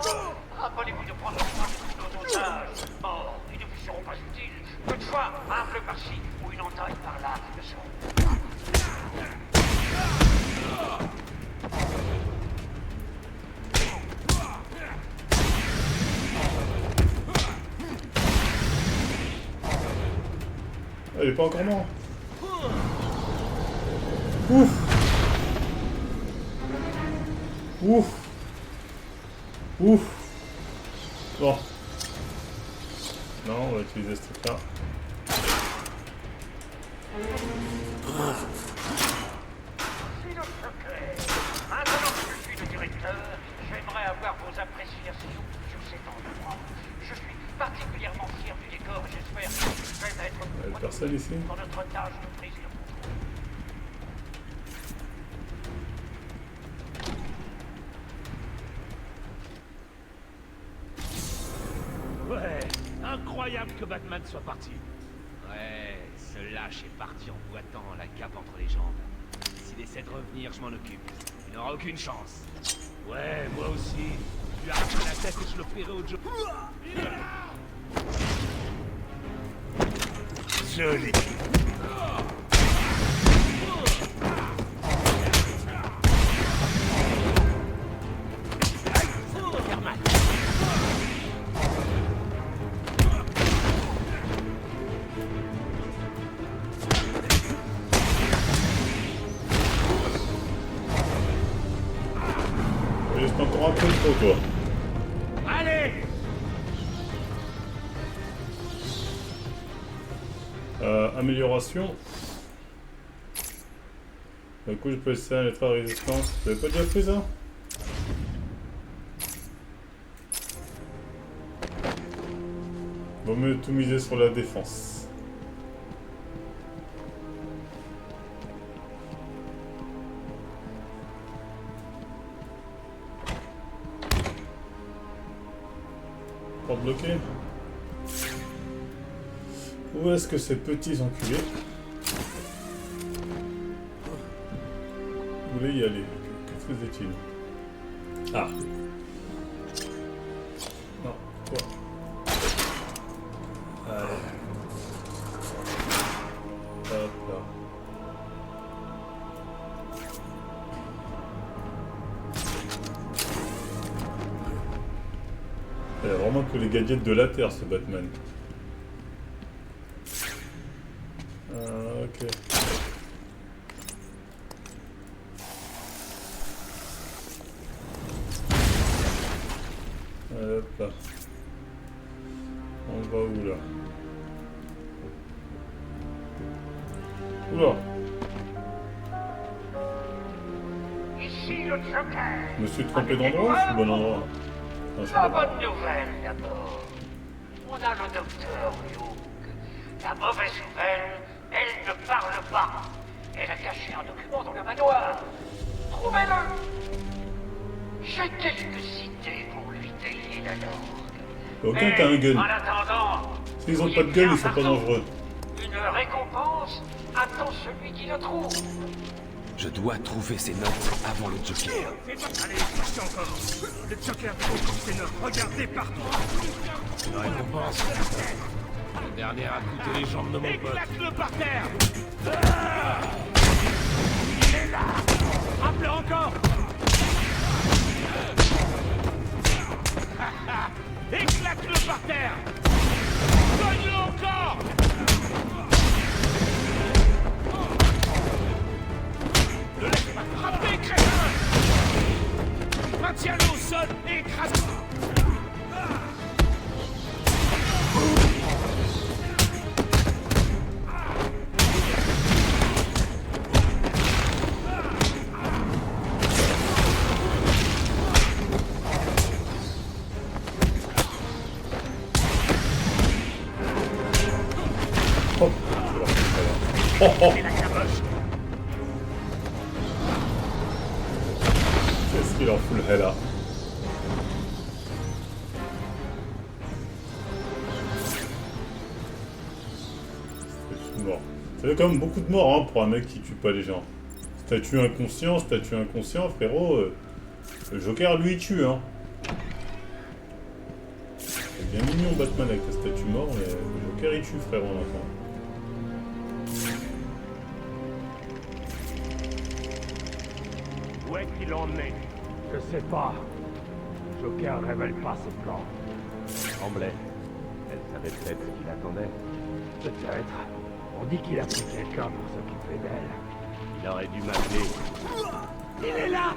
Rappelez-vous de prendre soin de tous nos otages. Morts, qui ne vous seront pas utiles. Toutefois, un bleu par-ci ou une entaille par-là ne seront pas. Elle est pas encore mort. Ouf. Ouf. Ouf. Bon. Non, on va utiliser ce truc là. Si le secret. Maintenant que je suis le directeur, j'aimerais avoir vos appréciations sur cet endroit. Je suis particulièrement fier du décor et j'espère que je vais être Il y a personne ici. dans notre tâche de prise de contrôle. Ouais, incroyable que Batman soit parti. Ouais, ce lâche est parti en boitant, la cape entre les jambes. S'il essaie de revenir, je m'en occupe. Il n'aura aucune chance. Ouais, moi aussi. Je lui arracherai la tête et je l'opérerai au Joe. Il est là! Joli. Ça doit faire mal. Juste encore un peu trop, toi. Allez! Amélioration. Du coup, je peux essayer un lettre à résistance. Vous avez pas déjà fait ça? Vaut mieux tout miser sur la défense. Porte bloquée. Où est-ce que ces petits enculés voulaient y aller? Que faisait-il? Ah. Non, quoi? Allez. Hop là. Il a vraiment que les gadgets de la Terre, ce Batman. Ok. Hop là. On va où là? Oula! Ici le Joker. Je me suis trompé d'endroit ou je suis au bon endroit? Non, je suis La pas bonne nouvelle d'abord. On a le docteur Luke. La mauvaise nouvelle, elle ne parle pas. Elle a caché un document dans le manoir. Trouvez-le. J'ai quelques idées pour lui délier la langue. Aucun qui a un gun. En attendant, S'ils ont pas de gun, ils sont pas dangereux. une récompense attend celui qui le trouve. Je dois trouver ces notes avant le Joker. Allez, cherchez encore. Le Joker trouve ses notes. Regardez partout. Une récompense. Le dernier a coûté les jambes de mon pote. Éclate-le par terre. Il est là. Frappe-le encore. Éclate-le par terre. Donne-le encore. Ne laisse pas frapper, crétin. Maintiens-le au sol et écrase-le. Qu'est-ce qu'il en fout le hell là? C'est mort. Ça fait quand même beaucoup de morts hein, pour un mec qui tue pas les gens. Statue inconscient, frérot. Le Joker lui il tue hein. C'est bien mignon Batman avec la statue mort, mais le Joker il tue frérot maintenant. Où est-ce qu'il l'a emmené? Je sais pas. Joker ne révèle pas ses plans. Tremblay. Elle savait peut-être ce qu'il attendait. Peut-être. On dit qu'il a pris quelqu'un pour s'occuper d'elle. Il aurait dû m'appeler. Il est là!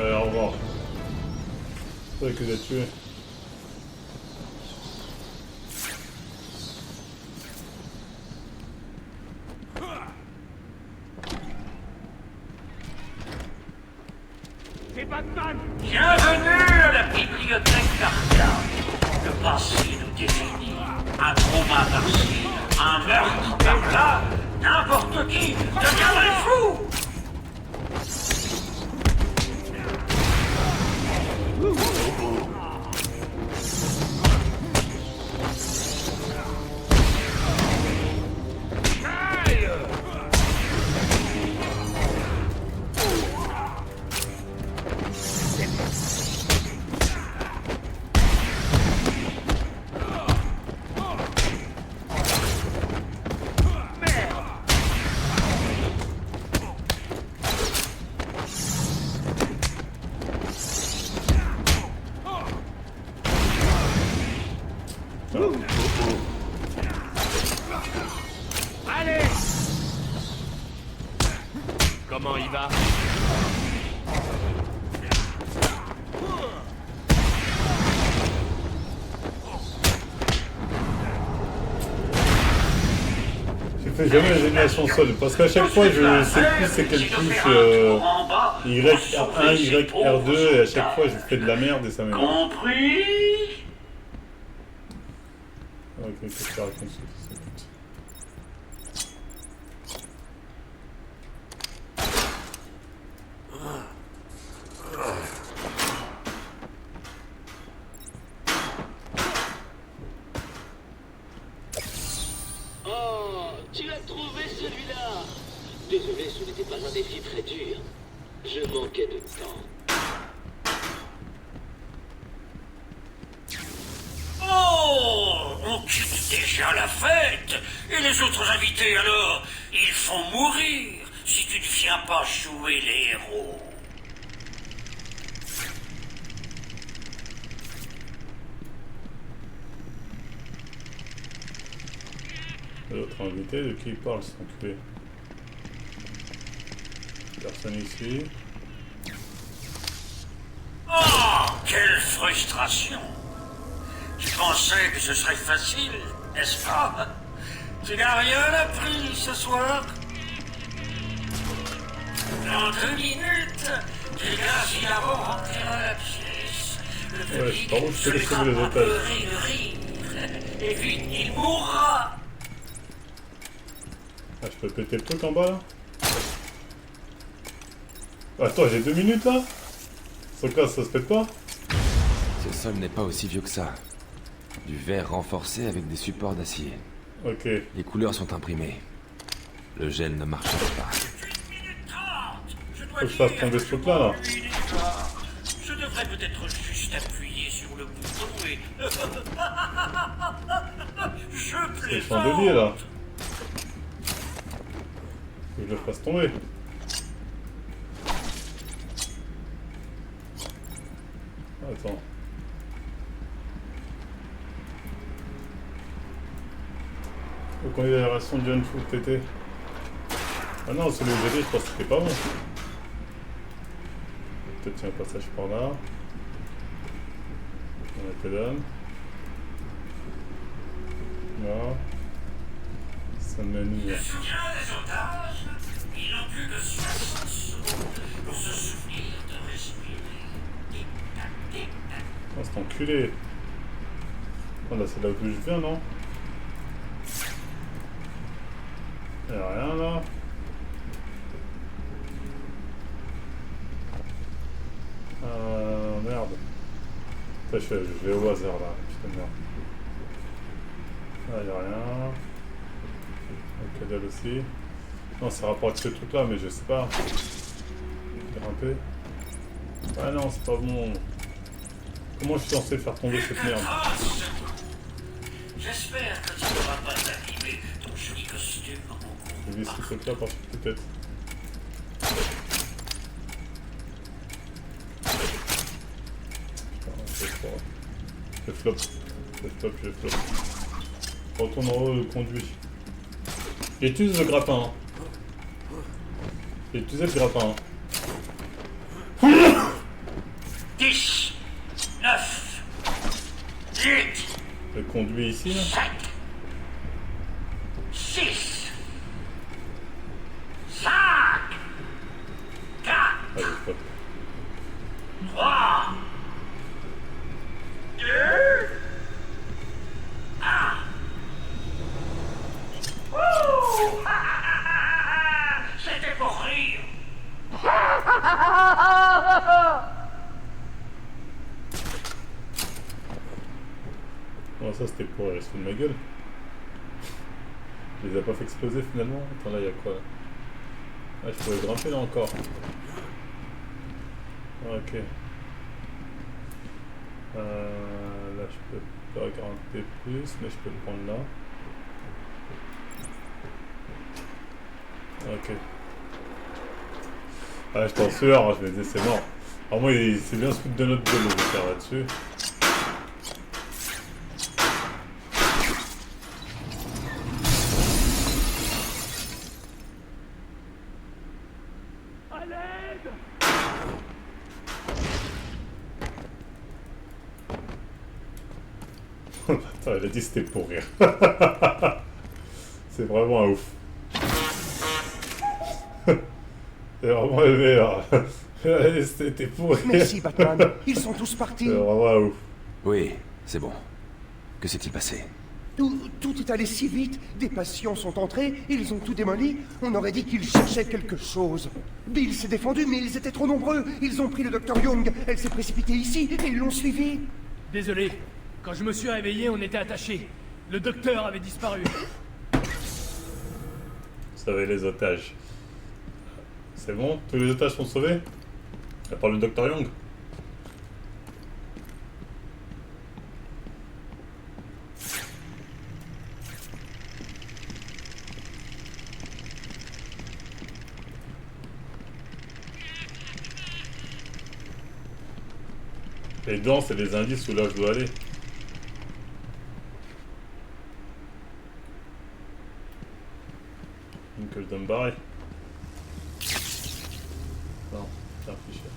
Au revoir. C'est vrai que j'ai tué. C'est Batman! Bienvenue à la bibliothèque d'Arkham. Le passé nous définit. Un trauma par-ci, un meurtre par-là. N'importe qui deviendrait fou. Allez! Comment il va? Je fais jamais l'animation seule parce qu'à chaque fois je sais plus c'est quelle touche Y, R1, Y, R2 et à chaque fois je fais de la merde et ça m'énerve. Compris? Ok, qu'est-ce que ça raconte ça coûte. Oh, tu as trouvé ce celui-là. Désolé, ce n'était pas un défi très dur. Je manquais de temps. Oh, on quitte déjà la fête. Et les autres invités alors, ils font mourir si tu ne viens pas jouer les héros. L'autre invité, de qui il parle, cet enculé? Personne ici. Oh, quelle frustration! Tu pensais que ce serait facile, n'est-ce pas? Tu n'as rien appris ce soir? Dans 2 minutes, tu dois finalement rentrer dans la pièce. Le Ouais, public par contre, je te se laisse sauver les mettra à otages. pleurer de rire. Et vite, il mourra! Ah, je peux péter le truc en bas là? Attends, j'ai 2 minutes là? Sans cas, ça se pète pas? Ce sol n'est pas aussi vieux que ça. Du verre renforcé avec des supports d'acier. Ok. Les couleurs sont imprimées. Le gel ne marche pas. Faut que je fasse tomber ce truc là. Je devrais peut-être juste appuyer sur le bouton et... Je C'est plaisante. chandelier là. Faut que je le fasse tomber. Attends. Faut qu'on ait la version de John Food TT. Ah non, celui où j'étais, je pense que c'était pas bon. Peut-être qu'il y a un passage par là. On a que dalle. Là. Ça mène où là? Souviens des otages? Ils n'ont plus que 60 secondes pour se souvenir de respirer. Oh, c'est enculé. Oh, là, c'est là d'où je viens, non? Y'a rien là. Merde. Putain, je vais au hasard là. Putain de merde. Ah, y'a rien. Ok, dalle aussi. Non, ça rapporte ce truc là, mais je sais pas. Grimper. Ah non, c'est pas bon. Comment je suis censé faire tomber cette merde? J'espère que tu n'auras pas abîmé ton joli costume en mon J'ai vu ce truc là par peut-être. Je flop. Je flop. Retourne en haut le conduit. J'utilise le grappin. Hein. J'ai utilisé le grappin. Hein. 10, 9, 8, Le conduit ici là. 7, 6, 5, 4, Allez, flop. 3, 2, 1. Wouh! C'était pour rire. Non, ça c'était pour se foutre de ma gueule. Je les ai pas fait exploser finalement. Attends, là y'a quoi là? Ah, je pourrais grimper là encore. Ah, ok. Là je peux pas grimper plus, mais je peux le prendre là. Ok. Ah, je t'en sûr, hein, je me disais c'est mort. Alors moi, c'est bien se foutre de notre gueule, je vais faire là-dessus. Attends, elle a dit c'était pour rire. C'est vraiment un ouf. C'est vraiment le meilleur. C'était pour rire. Merci Batman, ils sont tous partis. C'est vraiment un ouf. Oui, c'est bon. Que s'est-il passé? Tout est allé si vite. Des patients sont entrés, ils ont tout démoli. On aurait dit qu'ils cherchaient quelque chose. Bill s'est défendu, mais ils étaient trop nombreux. Ils ont pris le Dr Young. Elle s'est précipitée ici et ils l'ont suivi. Désolé. Quand je me suis réveillé, on était attachés. Le docteur avait disparu. Sauver les otages. C'est bon? Tous les otages sont sauvés? À part le Dr Young? Les dents, c'est des indices où là je dois aller. Donc je dois me barrer. Non, c'est un fichier.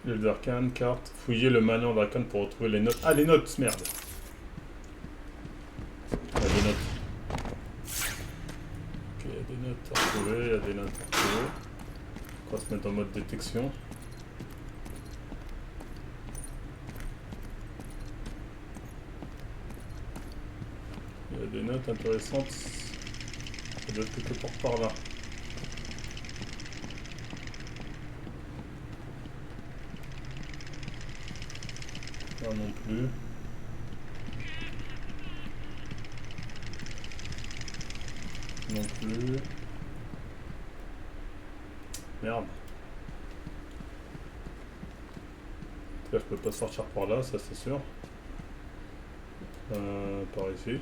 Le d'arcane, carte. Fouiller le manoir d'arcane pour retrouver les notes. Ah, les notes, merde. Il y a des notes. Ok, il y a des notes à retrouver, il y a des notes à retrouver. On va se mettre en mode détection. Il y a des notes intéressantes. Ça doit être quelque part par là. Là non plus. Non plus. Merde. Là, je peux pas sortir par là, ça c'est sûr. Par ici.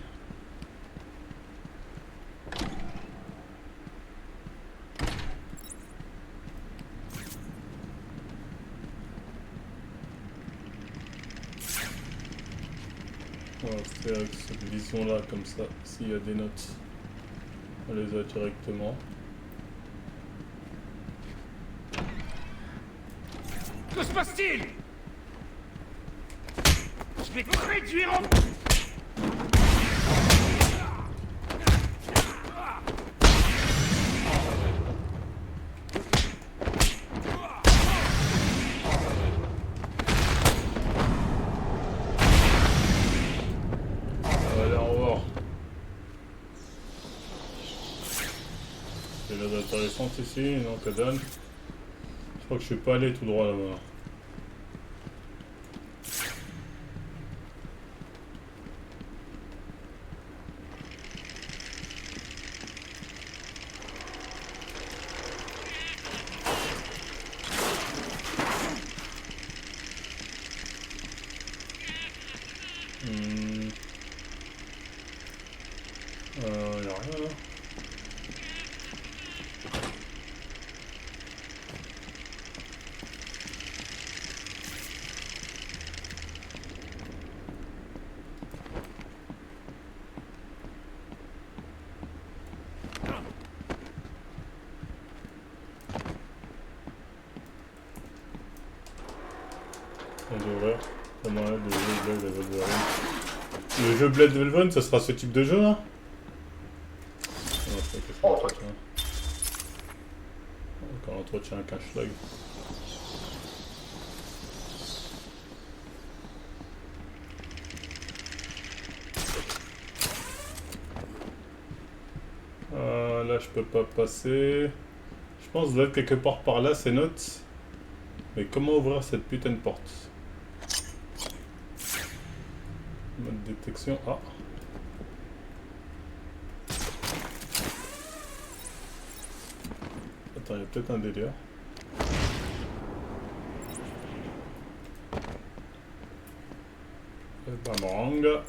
On va faire avec cette vision là comme ça. S'il y a des notes, on les a directement. Que se passe-t-il? Je vais te réduire en... Allez, au revoir. C'est là intéressant ici, non, que dalle. Je crois que je suis pas allé tout droit là-bas. Y a rien là. Le jeu Blade Velven, ça sera ce type de jeu là? Encore un entretien avec un schlag. Là je peux pas passer. Je pense d'être quelque part par là ces notes. Mais comment ouvrir cette putain de porte? Mode détection. Ah. Attends, il y a peut-être un délire. Le boomerang.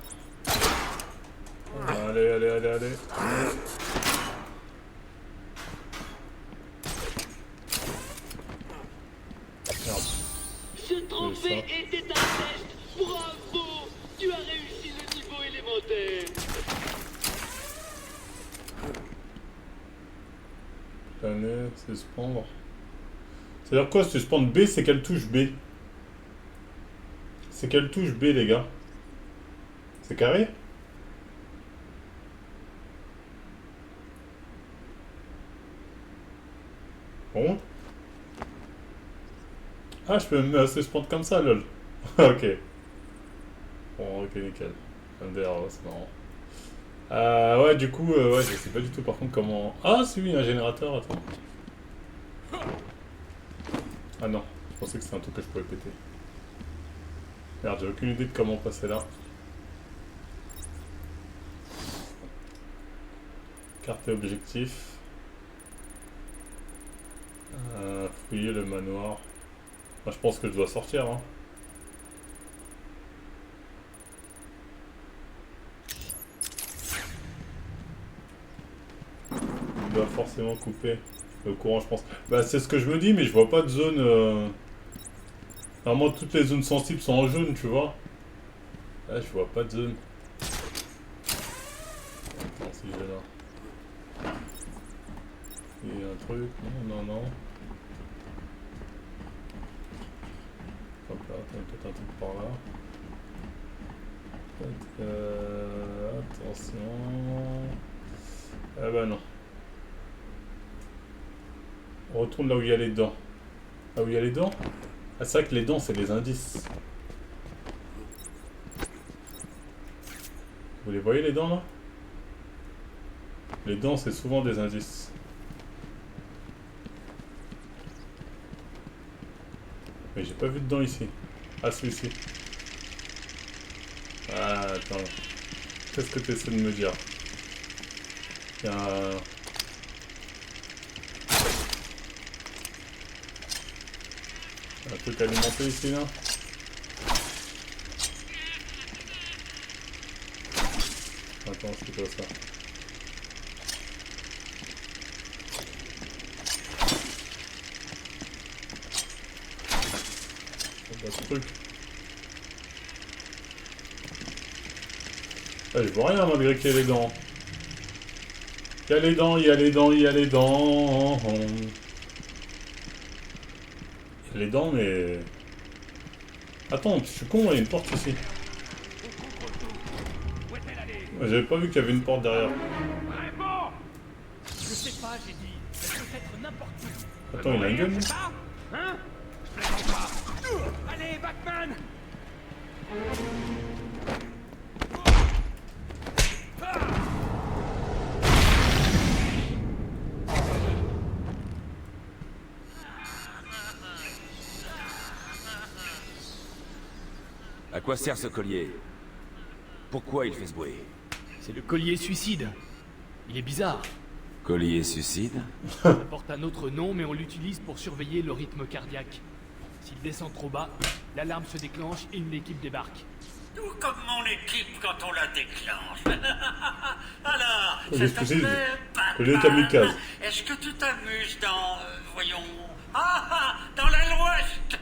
Allez, allez, allez, allez. Merde. Ce trophée était un test. Bravo! Tu as réussi le niveau élémentaire. Planer, suspendre. C'est-à-dire quoi suspendre B? C'est quelle touche B? C'est quelle touche B, les gars? C'est carré? Bon. Ah, je peux me suspendre comme ça, lol. Ok. Bon, ok, nickel. MDR, c'est marrant. Ouais, du coup, ouais, je sais pas du tout par contre comment... Ah, si, oui, un générateur, attends. Ah non, je pensais que c'était un truc que je pouvais péter. Merde, j'ai aucune idée de comment passer là. Carte et objectif. Fouiller le manoir. Moi, je pense que je dois sortir. Hein. Je dois forcément couper le courant, je pense. Bah, c'est ce que je me dis, mais je vois pas de zone. Normalement, toutes les zones sensibles sont en jaune, tu vois. Là, je vois pas de zone. Attends, si j'ai là. Il y a un truc. Non. Hop là, peut-être un truc par là. Attention. Ah bah non. On retourne là où il y a les dents. Là où il y a les dents? Ah, c'est vrai que les dents, c'est les indices. Vous les voyez, les dents, là? Les dents, c'est souvent des indices. Mais j'ai pas vu de dents ici. Ah, celui-ci. Ah, attends. Qu'est-ce que tu essaies de me dire? Il y a un truc alimenté ici, là? Attends, c'est quoi ça? Ce truc. Ah, je vois rien malgré qu'il y ait les dents. Il y a les dents, il y a les dents, il y a les dents. Il y a les dents, mais... Attends, je suis con, il y a une porte ici. J'avais pas vu qu'il y avait une porte derrière. Je sais pas, j'ai dit. Elle peut être n'importe où. Attends, il a une gueule, lui. Hein? Je plaisante pas. Allez, Batman! À quoi sert ce collier? Pourquoi il fait ce bruit? C'est le collier suicide. Il est bizarre. Collier suicide? Ça porte un autre nom, mais on l'utilise pour surveiller le rythme cardiaque. S'il descend trop bas, l'alarme se déclenche et une équipe débarque. Tout comme mon équipe quand on la déclenche. Alors, Collier ça suicide. s'appelle Collier kamikaze. Est-ce que tu t'amuses dans, voyons, dans la l'Ouest?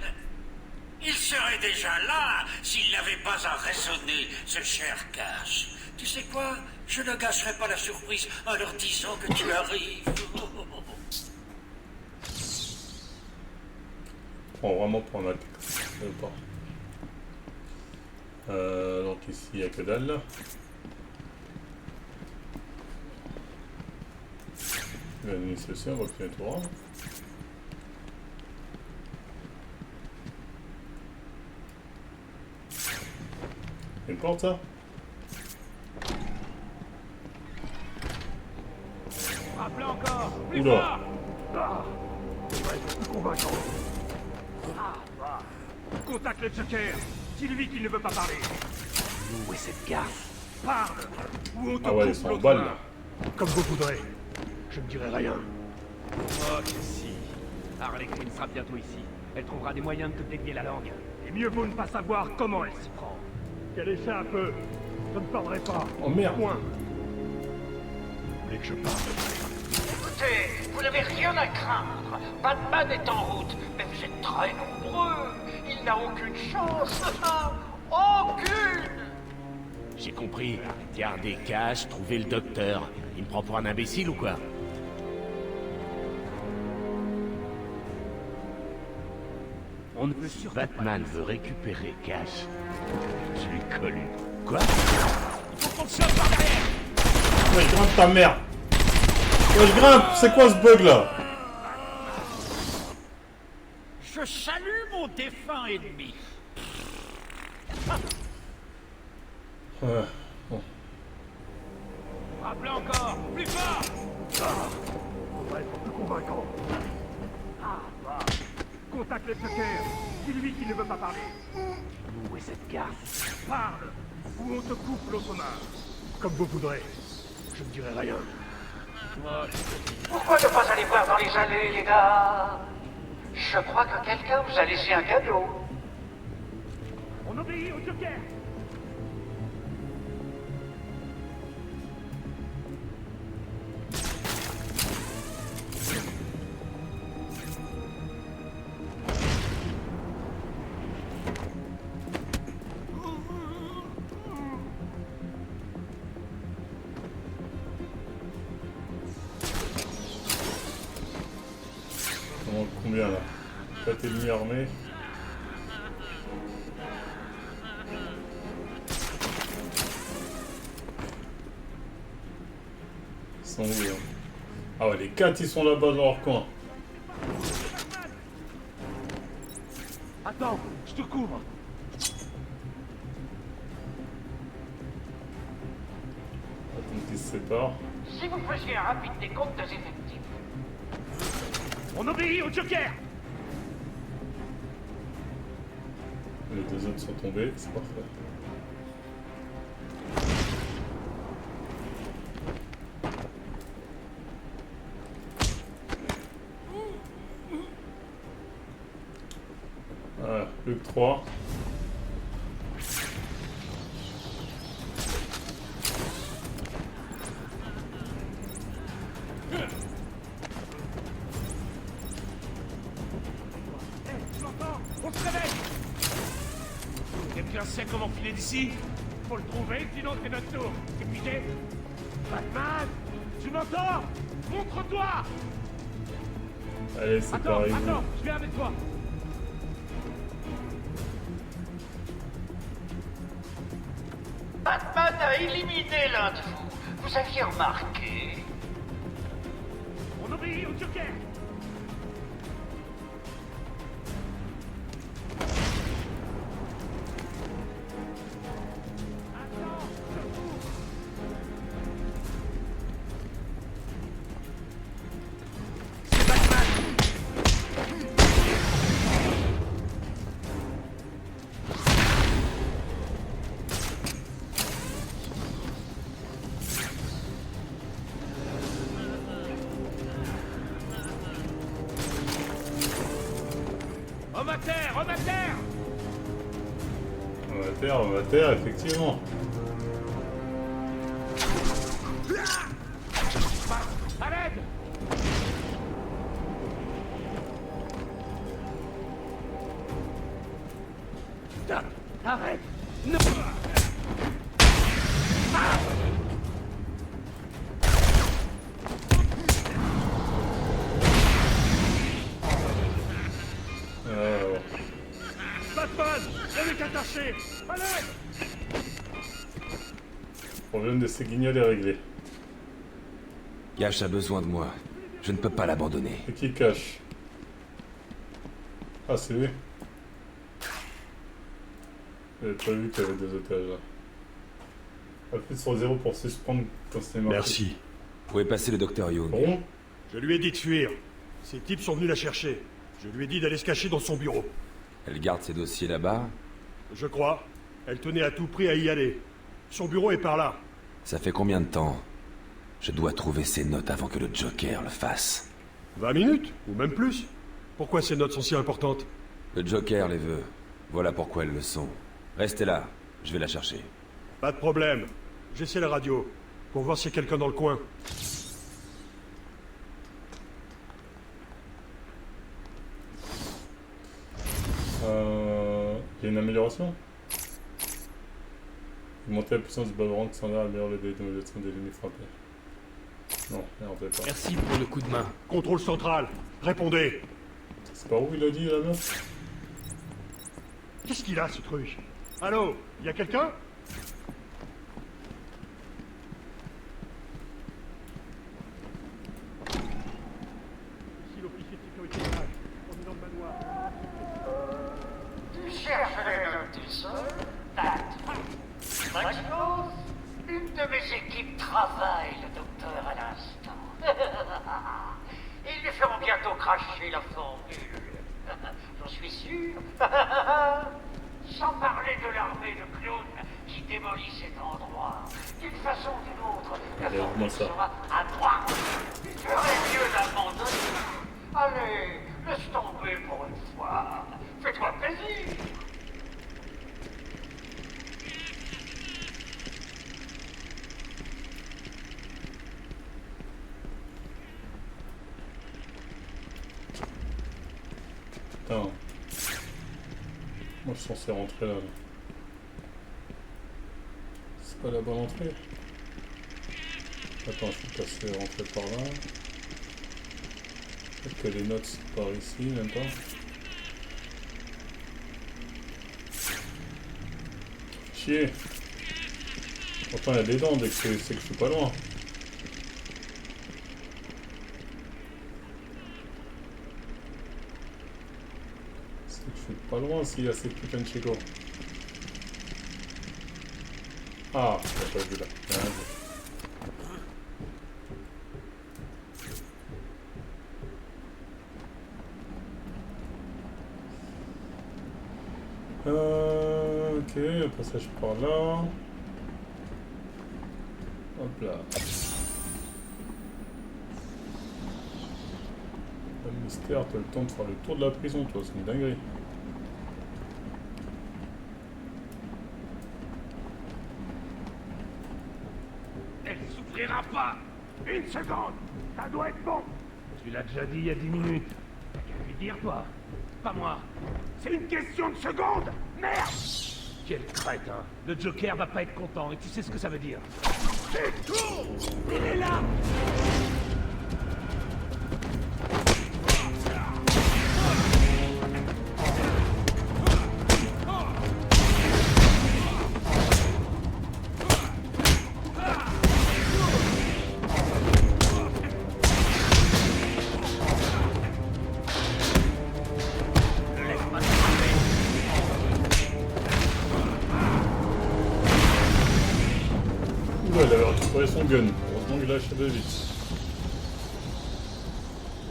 Il serait déjà là s'il n'avait pas à raisonner, ce cher Cash. Tu sais quoi? Je ne gâcherai pas la surprise en leur disant que tu arrives. Prends vraiment pour un acte. Donc ici, il n'y a que dalle. La nuit, c'est aussi, on va finir tout rang. Une porte, ça? Rappelez encore! Plus Oula! fort! Contacte le Joker! Dis-lui qu'il ne veut pas parler! Où est cette gaffe? Parle! Ou on te Ah ouais, coupe ils sont en l'autre balle, main. là. Comme vous voudrez. Je ne dirai rien. Oh que si. Harley Quinn sera bientôt ici. Elle trouvera des moyens de te délier la langue. Et mieux vaut ne pas savoir comment elle s'y prend. Qu'elle essaie un peu. Je ne parlerai pas. Oh merde! Point. Vous voulez que je parle? Écoutez, vous n'avez rien à craindre. Batman est en route, mais vous êtes très nombreux. Il n'a aucune chance. Aucune! J'ai compris. Garder Cash, trouver le docteur. Il me prend pour un imbécile ou quoi? On ne veut sur Batman veut récupérer Cash. Je lui colle. Quoi? Il faut qu'on le chope par derrière! Ouais, grimpe ta mère! Ouais, je grimpe! C'est quoi ce bug là? Je salue mon défunt ennemi. Ouais, bon. Rappelez encore! Plus fort! Ouais, plus convaincant. contacte le Joker. Dis-lui qu'il ne veut pas parler. Où est cette garce? Parle, ou on te coupe l'autre main. Comme vous voudrez. Je ne dirai rien. Pourquoi ne pas aller voir dans les allées, les gars? Je crois que quelqu'un vous a laissé un cadeau. On obéit au Joker. On manque combien là? 4 ennemis armés. Ils sont où là? Ah ouais, les 4 ils sont là-bas dans leur coin. Attends, je te couvre. Attends qu'ils se séparent. Si vous faisiez un rapide décompte des effectifs. On obéit au Joker. Les 2 autres sont tombés, c'est parfait. Voilà, plus que 3. On se réveille. Quelqu'un sait comment filer d'ici? Faut le trouver, sinon c'est notre tour. C'est figé. Batman, tu m'entends? Montre-toi. Allez, c'est pareil. Attends, je viens avec toi. Batman a éliminé l'un de vous. Vous aviez remarqué? On obéit au Joker. Homme à terre, homme à terre. On va terre, effectivement. À l'aide. Stop. Arrête. Non. Batman, elle est attachée. Allez. Le problème de ces guignols est réglé. Cash a besoin de moi. Je ne peux pas l'abandonner. Et qui cache? Ah, c'est lui. J'avais pas vu qu'il y avait 2 otages là. Appuie sur 0 pour suspendre quand c'est marqué. Merci. Où est passé le docteur Young? Bon, Je lui ai dit de fuir. Ces types sont venus la chercher. Je lui ai dit d'aller se cacher dans son bureau. Elle garde ses dossiers là-bas? Je crois. Elle tenait à tout prix à y aller. Son bureau est par là. Ça fait combien de temps? Je dois trouver ces notes avant que le Joker le fasse. 20 minutes, ou même plus. Pourquoi ces notes sont si importantes? Le Joker les veut. Voilà pourquoi elles le sont. Restez là, je vais la chercher. Pas de problème. J'essaie la radio, pour voir s'il y a quelqu'un dans le coin. il y a une amélioration? Augmenter la puissance du boomerang sans l'air, améliorer le délai de modulation des ennemis frappés. Non, merde, pas. Merci pour le coup de main. Contrôle central, répondez. C'est par où il a dit la meuf? Qu'est-ce qu'il a, ce truc? Allô? Y a quelqu'un? Ici l'officier de sécurité de Prague. On est dans le manoir. Tu cherches les notes du sol? Maximus, une de mes équipes travaille le docteur à l'instant. Ils lui feront bientôt cracher la formule. j'en suis sûr. Sans parler de l'armée de clowns qui démolit cet endroit. D'une façon ou d'une autre, la formule sera à droite. Il ferait mieux d'abandonner. Allez, laisse tomber pour une fois. Fais-toi plaisir. Putain. Moi je suis censé rentrer là. C'est pas la bonne entrée. Attends, je suis passé rentrer par là. Peut-être que les notes sont par ici, même pas. Chier. Pourtant il y a des dents dès que c'est que je suis pas loin. C'est que je suis pas loin s'il y a ces putains de Chico. Ah, j'ai pas vu là. Bien vu. Ok, un passage par là. Hop là. Le mystère, t'as le temps de faire le tour de la prison, toi, c'est une dinguerie. Elle souffrira pas. Une seconde. Ça doit être bon. Tu l'as déjà dit il y a 10 minutes. T'as qu'à lui dire, toi. Pas moi. C'est une question de seconde. Merde. Quel crétin. Le Joker va pas être content et tu sais ce que ça veut dire. C'est tout. Il est là. Il avait récupéré son gun. Heureusement qu'il a acheté de vite.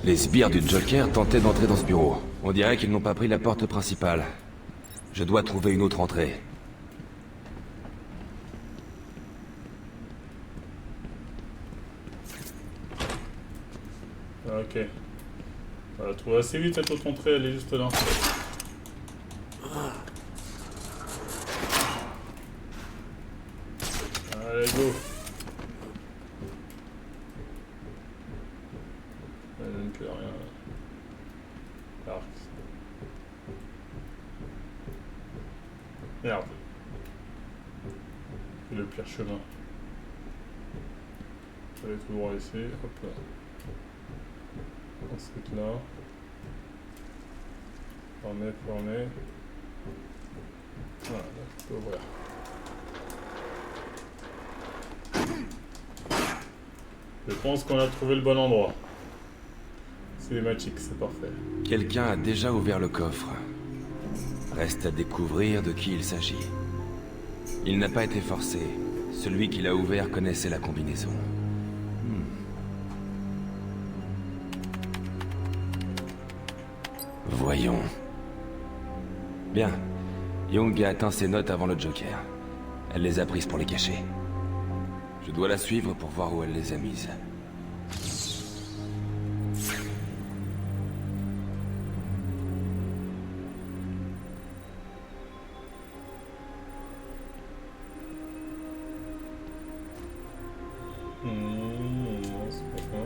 Les sbires du Joker tentaient d'entrer dans ce bureau. On dirait qu'ils n'ont pas pris la porte principale. Je dois trouver une autre entrée. Ah, ok. On va la trouver assez vite cette autre entrée, elle est juste là. Allez, go. Elle donne plus rien. Arc. Merde. C'est le pire chemin. Je vais aller tout droit ici. Hop là. Ensuite là. Fermé. Voilà, là, je peux ouvrir. Je pense qu'on a trouvé le bon endroit. Cinématique, c'est parfait. Quelqu'un a déjà ouvert le coffre. Reste à découvrir de qui il s'agit. Il n'a pas été forcé. Celui qui l'a ouvert connaissait la combinaison. Voyons. Bien. Young a atteint ses notes avant le Joker. Elle les a prises pour les cacher. Je dois la suivre pour voir où elle les a mises. Non, c'est pas ça.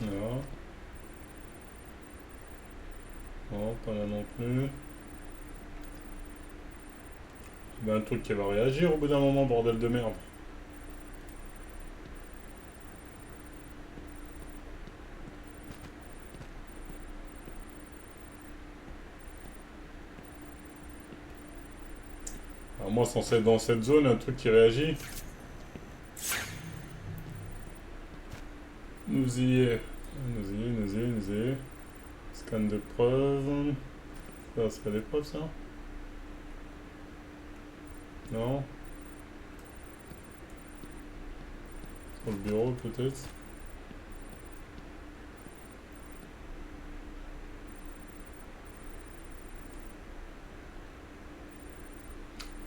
Non. Non, pas là non plus. C'est bien un truc qui va réagir au bout d'un moment, bordel de merde. Alors moi, censé être dans cette zone, un truc qui réagit. Nous y est. Scan de preuves. Ça, c'est pas des preuves, ça? Non. Dans le bureau peut-être.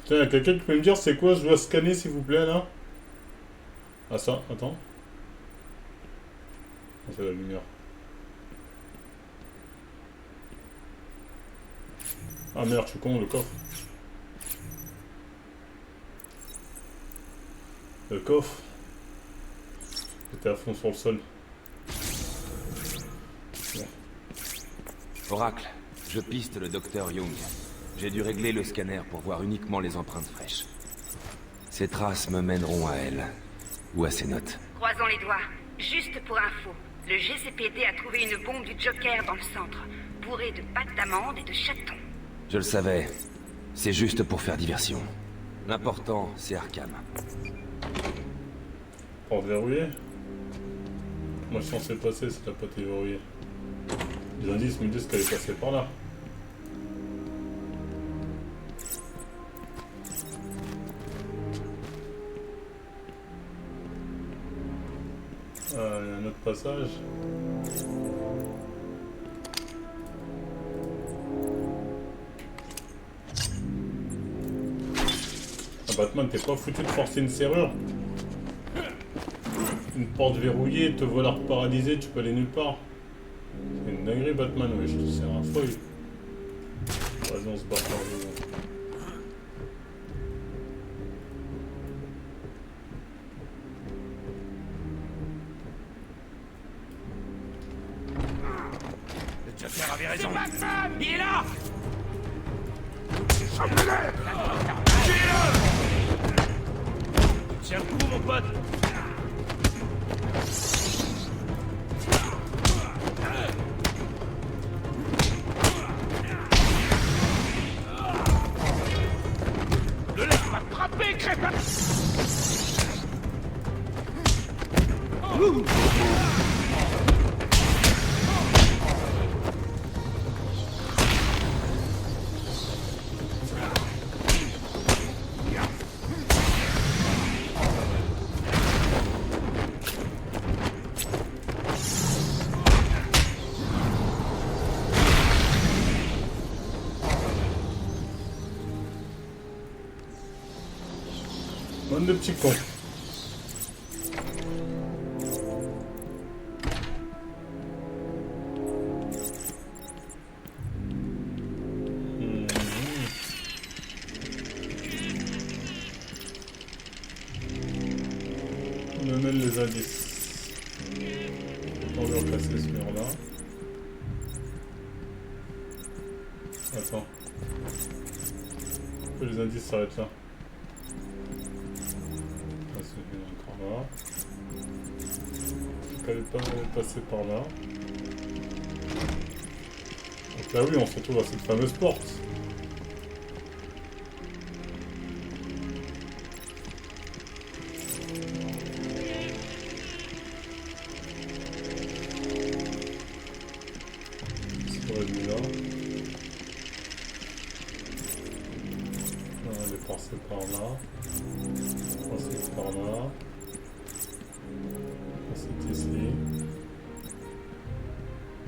Putain, y'a quelqu'un qui peut me dire c'est quoi je dois scanner s'il vous plaît là? Ah ça, attends. Ah, c'est la lumière. Ah merde, je suis con, le coffre. Le coffre. J'étais à fond sur le sol. Bon. Oracle, je piste le docteur Young. J'ai dû régler le scanner pour voir uniquement les empreintes fraîches. Ces traces me mèneront à elle. Ou à ses notes. Croisons les doigts. Juste pour info, le GCPD a trouvé une bombe du Joker dans le centre, bourrée de pâtes d'amandes et de chatons. Je le savais. C'est juste pour faire diversion. L'important, c'est Arkham. Porte verrouillée. Moi je suis censé passer si t'as pas été verrouillé. Les indices me disent qu'elle est passée par là. Il y a un autre passage. Ah, Batman, t'es pas foutu de forcer une serrure? Une porte verrouillée, te voilà paralysé, tu peux aller nulle part. C'est une dinguerie Batman, ouais, je te sers un feuille. Vas-y, on se bat par le... Le Joker avait raison. Il est là. Tiens le coup, mon pote. Ne laisse pas frapper, crépin. Bande de petits cons. On amène les indices. On va repasser ce mur là. Attends. Les indices s'arrêtent là. Elle est pas passée par là. Donc là oui, on se retrouve à cette fameuse porte. C'est pas revenu là. Non, elle est passée par là. Passée par là. C'est ici.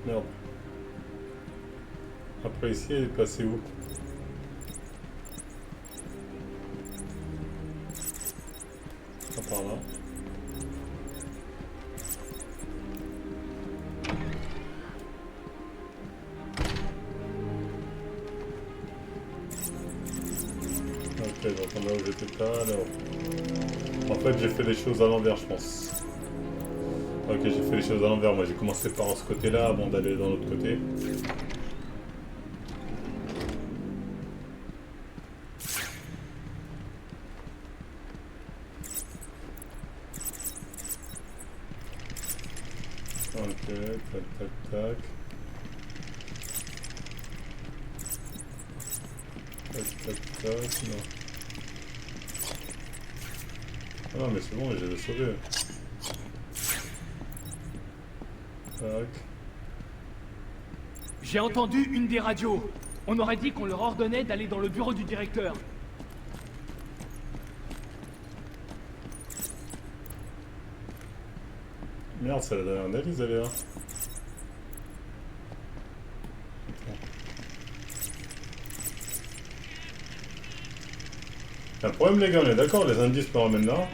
Merde. Après ici, elle est passée où? Ah, par là. Ok, donc on va où j'étais pas alors. En fait, j'ai fait les choses à l'envers, je pense. Ok, j'ai fait les choses à l'envers. Moi, j'ai commencé par ce côté-là avant d'aller dans l'autre côté. Ok, tac, tac, tac. Tac, tac, tac, non. Ah non, mais c'est bon, je l'ai sauvé. Tac. J'ai entendu une des radios. On aurait dit qu'on leur ordonnait d'aller dans le bureau du directeur. Merde, c'est la dernière analyse, elle est là. Un problème, les gars, on est d'accord, les indices me ramènent là.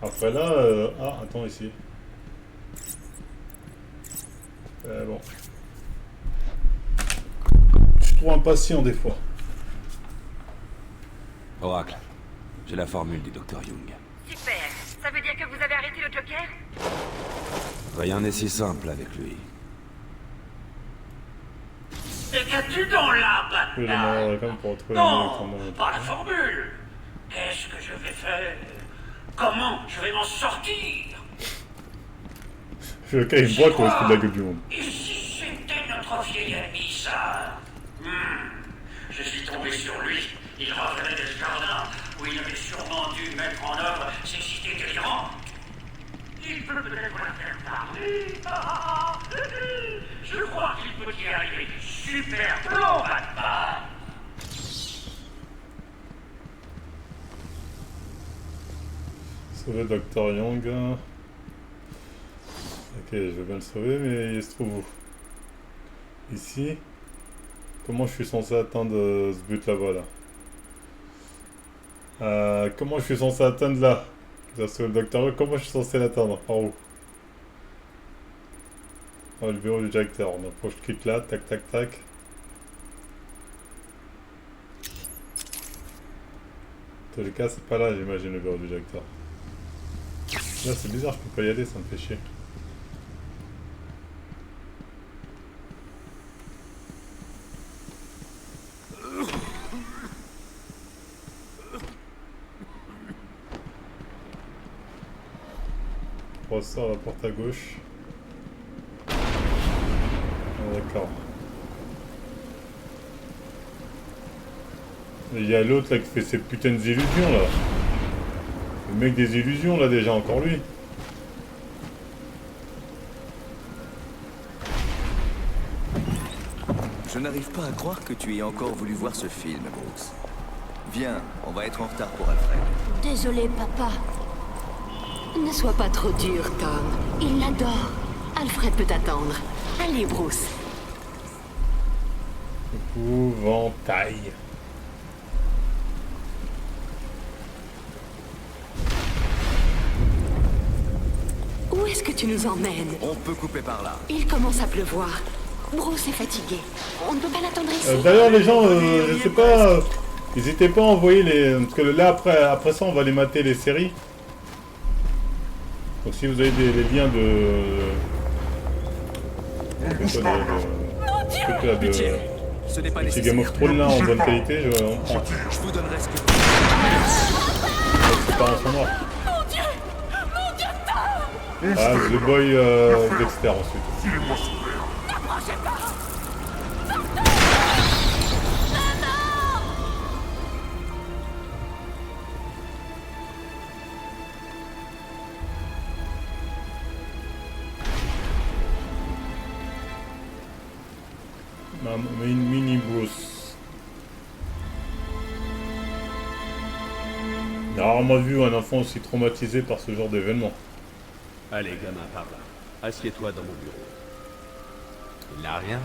Après là, ah, attends, ici. Bon. Je suis trop impatient des fois. Oracle, j'ai la formule du Dr Young. Super. Ça veut dire que vous avez arrêté le Joker? Rien n'est si simple avec lui. Et qu'as-tu dans là, Oui, Batman? comme pour retrouver Non, pas la formule. Qu'est-ce que je vais faire? Comment je vais m'en sortir? Je fais une boîte pour le de la gueule du monde. Et si c'était notre vieil ami, ça? Je suis tombé sur lui. Il revenait du jardin où il avait sûrement dû mettre en œuvre ses idées délirantes. Il peut peut-être la faire parler. Je crois qu'il peut y arriver. Super plan, Batman. Sauver Dr Young. Ok, je vais bien le sauver, mais il se trouve où? Ici. Comment je suis censé atteindre ce but là-bas là? Comment je suis censé atteindre là? Le Dr Young, comment je suis censé l'atteindre? Par où? Oh, le bureau du directeur. Donc, faut que je clique là, tac tac tac. En tous les cas, c'est pas là, j'imagine, le bureau du directeur. Là, c'est bizarre, je peux pas y aller, ça me fait chier. On ressort la porte à gauche. Ah, d'accord. Il y a l'autre là qui fait ses putains d'illusions là. Le mec des illusions là déjà, encore lui. Je n'arrive pas à croire que tu aies encore voulu voir ce film, Brooks. Viens, on va être en retard pour Alfred. Désolé, papa. Ne sois pas trop dur, Tom. Il l'adore. Alfred peut attendre. Allez, Bruce. Épouvantail. Où est-ce que tu nous emmènes? On peut couper par là. Il commence à pleuvoir. Bruce est fatigué. On ne peut pas l'attendre ici. D'ailleurs, les gens, je sais pas, n'hésitez pas à envoyer les... Parce que là, après ça, on va les mater les séries. Donc si vous avez des liens de... Pitié, ce n'est pas petit Game of Thrones là en bonne qualité, on prend. Je vous donnerai ce que vous C'est pas un son noir. Mon Dieu, Tom. Ah, The Boy Dexter ensuite. N'approchez pas. Mini Bruce. J'ai rarement vu un enfant aussi traumatisé par ce genre d'événement. Allez, gamin, par là. Assieds-toi dans mon bureau. Il n'a rien?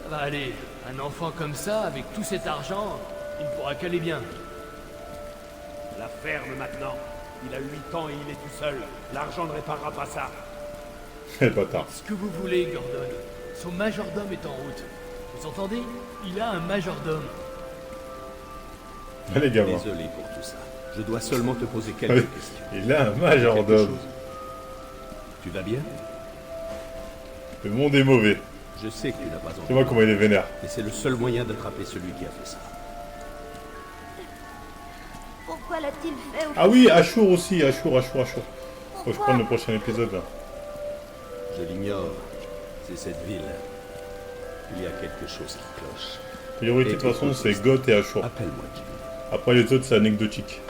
Ça va aller. Un enfant comme ça, avec tout cet argent, il ne pourra qu'aller bien. La ferme maintenant. Il a 8 ans et il est tout seul. L'argent ne réparera pas ça. Eh bâtard. Ce que vous voulez, Gordon. Son majordome est en route. Vous entendez? Il a un majordome. Allez, gamin. Désolé pour tout ça. Je dois seulement te poser quelques questions. Il a un majordome. Tu vas bien? Le monde est mauvais. Je sais que tu n'as pas envie. Tu vois comment il est vénère. Et c'est le seul moyen d'attraper celui qui a fait ça. Pourquoi l'a-t-il fait? Ah oui, Ashur aussi, Ashur. Faut que je prenne le prochain épisode là. Je l'ignore. C'est cette ville. Il y a quelque chose qui cloche. Priorité de toute façon, c'est Goth et Ashur. Appelle-moi Jimmy. Après les autres, c'est anecdotique.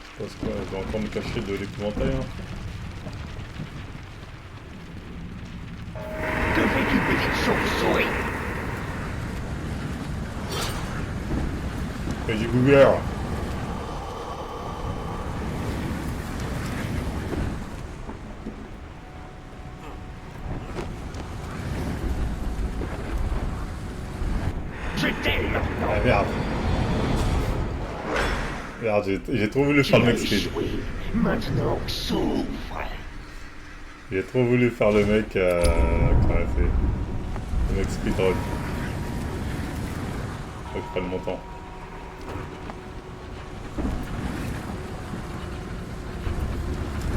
Je pense que je vais encore me cacher de l'épouvantail. Hein. Devais-tu payer son Fais du Google. Ah merde. Merde, j'ai trop voulu faire le mec speed. Maintenant, souffre. J'ai trop voulu faire le mec qui a fait le mec speedrun. Faut que je prenne mon temps.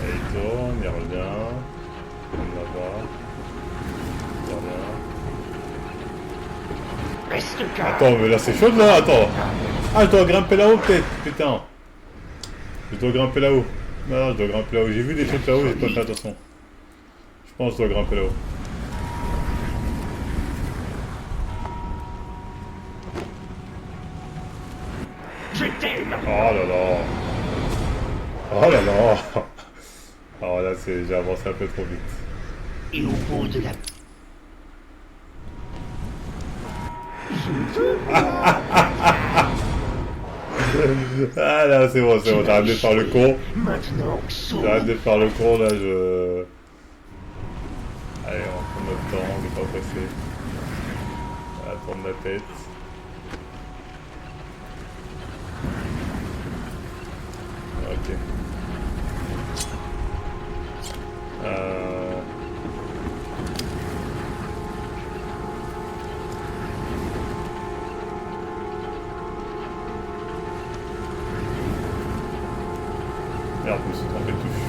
Et il tourne, il revient. Comme là-bas. Il revient. Reste calme. Attends, mais là c'est chaud là, attends. Ah, je dois grimper là-haut peut-être, putain. Je dois grimper là-haut. Non, je dois grimper là-haut. J'ai vu des trucs là-haut, j'ai pas fait attention. Je pense que je dois grimper là-haut. Oh là là. Oh là là. Oh là, j'ai avancé un peu trop vite. Et au bout de la... Ah là, c'est bon, j'arrête de faire le con. Maintenant, J'arrête de faire le con, là, je... Allez, on prend notre temps, on n'est pas pressé. On va tourner la tête. Ok. Merde, je me suis trompé de touche.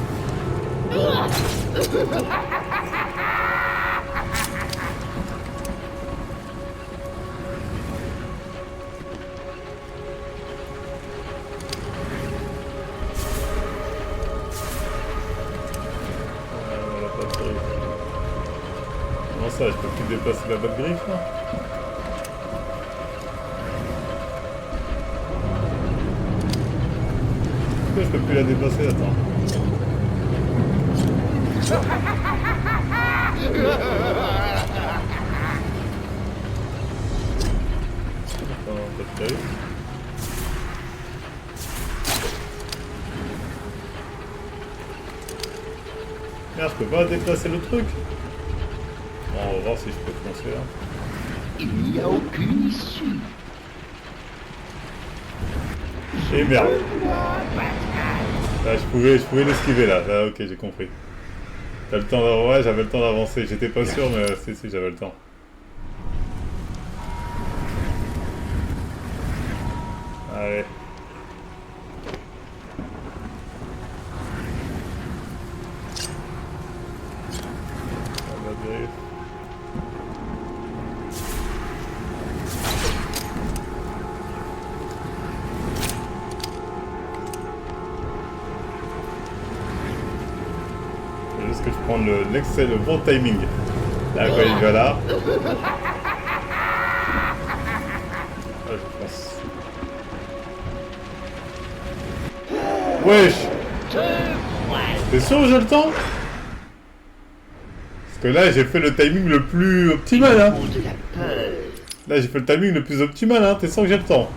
Comment ça, je peux plus déplacer la botte griffe là? Pourquoi je peux plus la déplacer? Attends. Attends, pas de taille. Merde, je peux pas déplacer le truc. Bon, on va voir si je peux foncer là. Il n'y a aucune issue. Et merde. Là, je pouvais l'esquiver là. Là, ok, j'ai compris. T'as le temps d'avancer. Ouais, j'avais le temps d'avancer. J'étais pas sûr, mais si, j'avais le temps. Allez. Juste que je prends le bon timing. Là, quand il va là. Ah, je pense. Wesh! T'es sûr que j'ai le temps? Parce que là, j'ai fait le timing le plus optimal, hein. Là, j'ai fait le timing le plus optimal, hein. T'es sûr que j'ai le temps?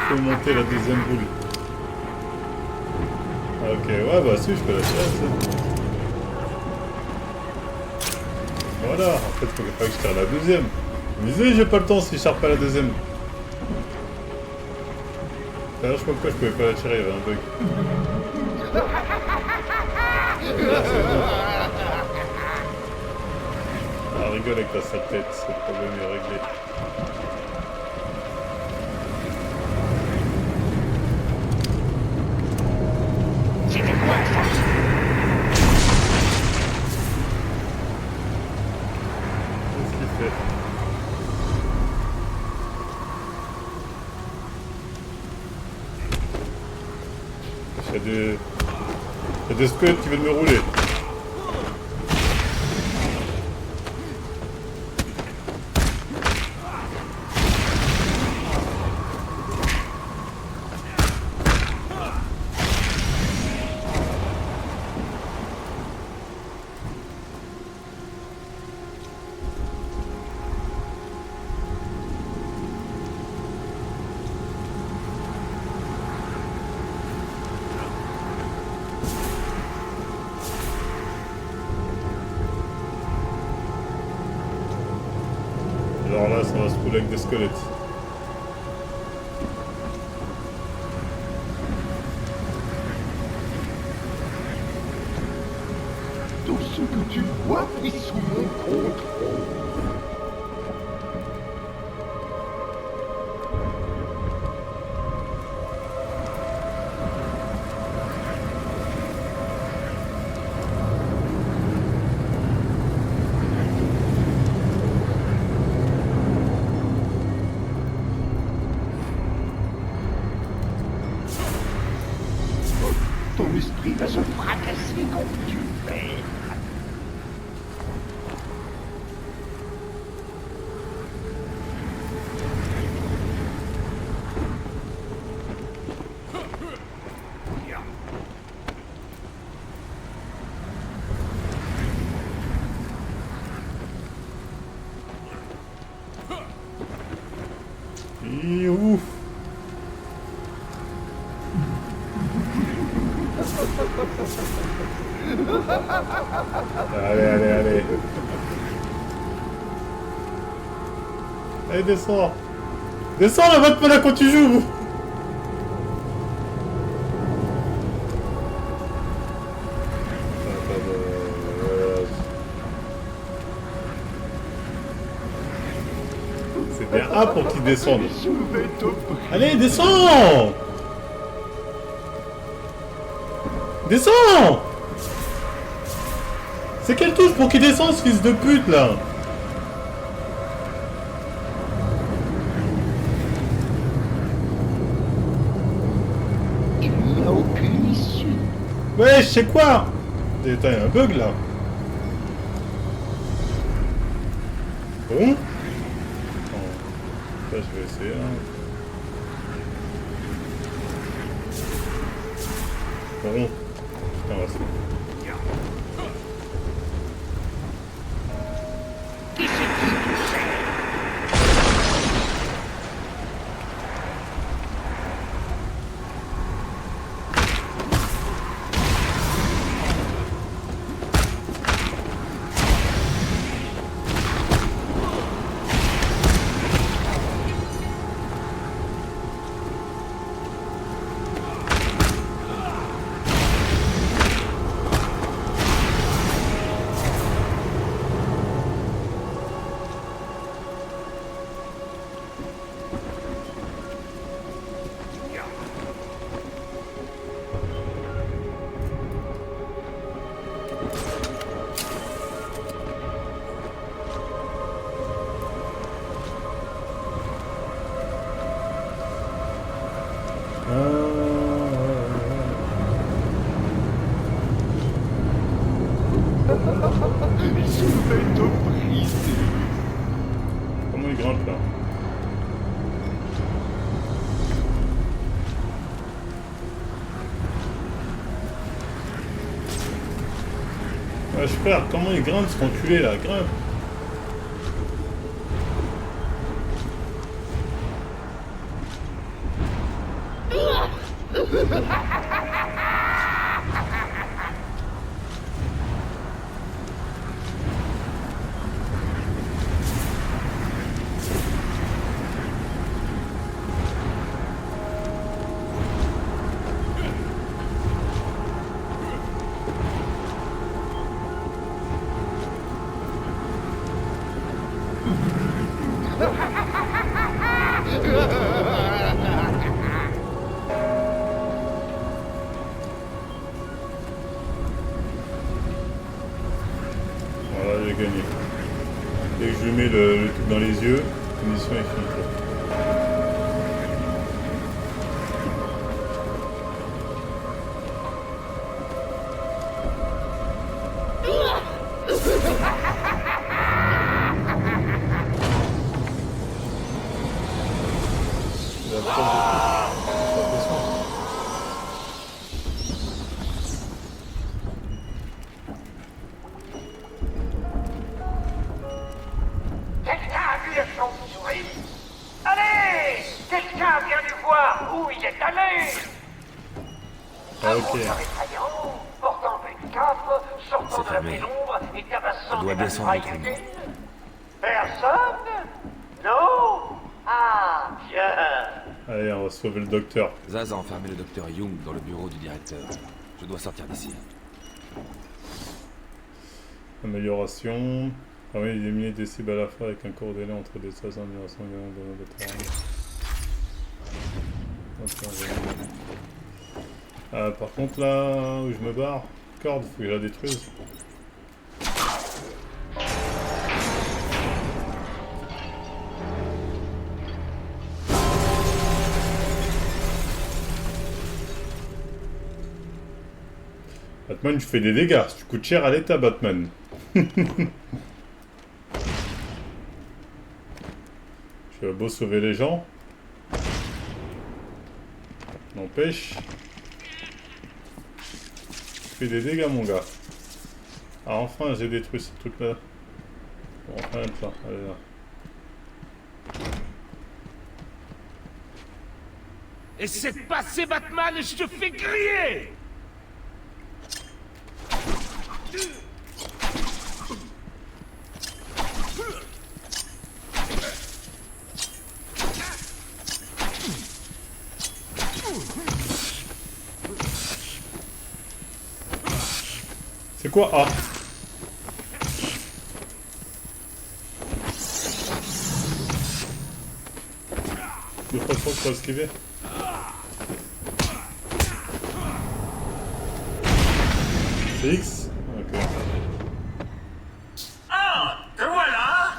Faut monter la deuxième boule. Ok, ouais, bah si, je peux la tirer, ça. Voilà, en fait, faut pas que je tire la deuxième. Je me disais, j'ai pas le temps si je tire pas la deuxième. D'ailleurs, je sais pas pourquoi je pouvais pas la tirer, il y avait un bug. Ah, c'est bon. Ah, rigole avec ta sale tête, ce problème est réglé. Qu'est-ce qu'il fait? Il y a des squelettes qui veulent me rouler. Alors là, ça va se rouler avec des squelettes. Tout ce que tu vois est sous mon contrôle. Ton esprit va se fracasser comme tu fais. Ouf. Allez. Allez, descends. Descends la vote là quand tu joues. C'est bien A pour qu'ils descendent. Allez, descends. Descends. C'est quelle touche pour qu'il descende, ce fils de pute, là? Il n'y a aucune issue. Ouais, je sais quoi? Putain, il y a un bug, là. Bon. Ça, je vais essayer, hein. Bon. Putain, là, c'est bon. Je vais te briser. Comment il grimpe là? Ouais, frère, comment il grimpe cet enculé là? Grimpe! Voilà, j'ai gagné. Dès que je lui mets le truc dans les yeux, la mission est finie. la chauve-souris? Allez! Quelqu'un vient lui voir où il est allé! Un gros effrayant, portant une cape, sortant de la pénombre et tabassant des malfrats. Personne? Non? Ah, bien. Allez, on va sauver le docteur. Zaz a enfermé le docteur Young dans le bureau du directeur. Je dois sortir d'ici. Amélioration. Ah oui, éliminer des cibles à la fois avec un court délai entre des phases d'amélioration de terrain. Par contre là où je me barre, corde, faut que je la détruise. Batman, tu fais des dégâts, tu coûtes cher à l'état, Batman. Je vais beau sauver les gens. N'empêche. Tu fais des dégâts, mon gars. Ah, enfin, j'ai détruit ce truc-là. Bon, enfin, être là. Allez, là. Et c'est passé, Batman, et je te fais griller! C'est quoi? Ah! De toute façon, je peux esquiver. C'est X? Ok. Ah, te voilà!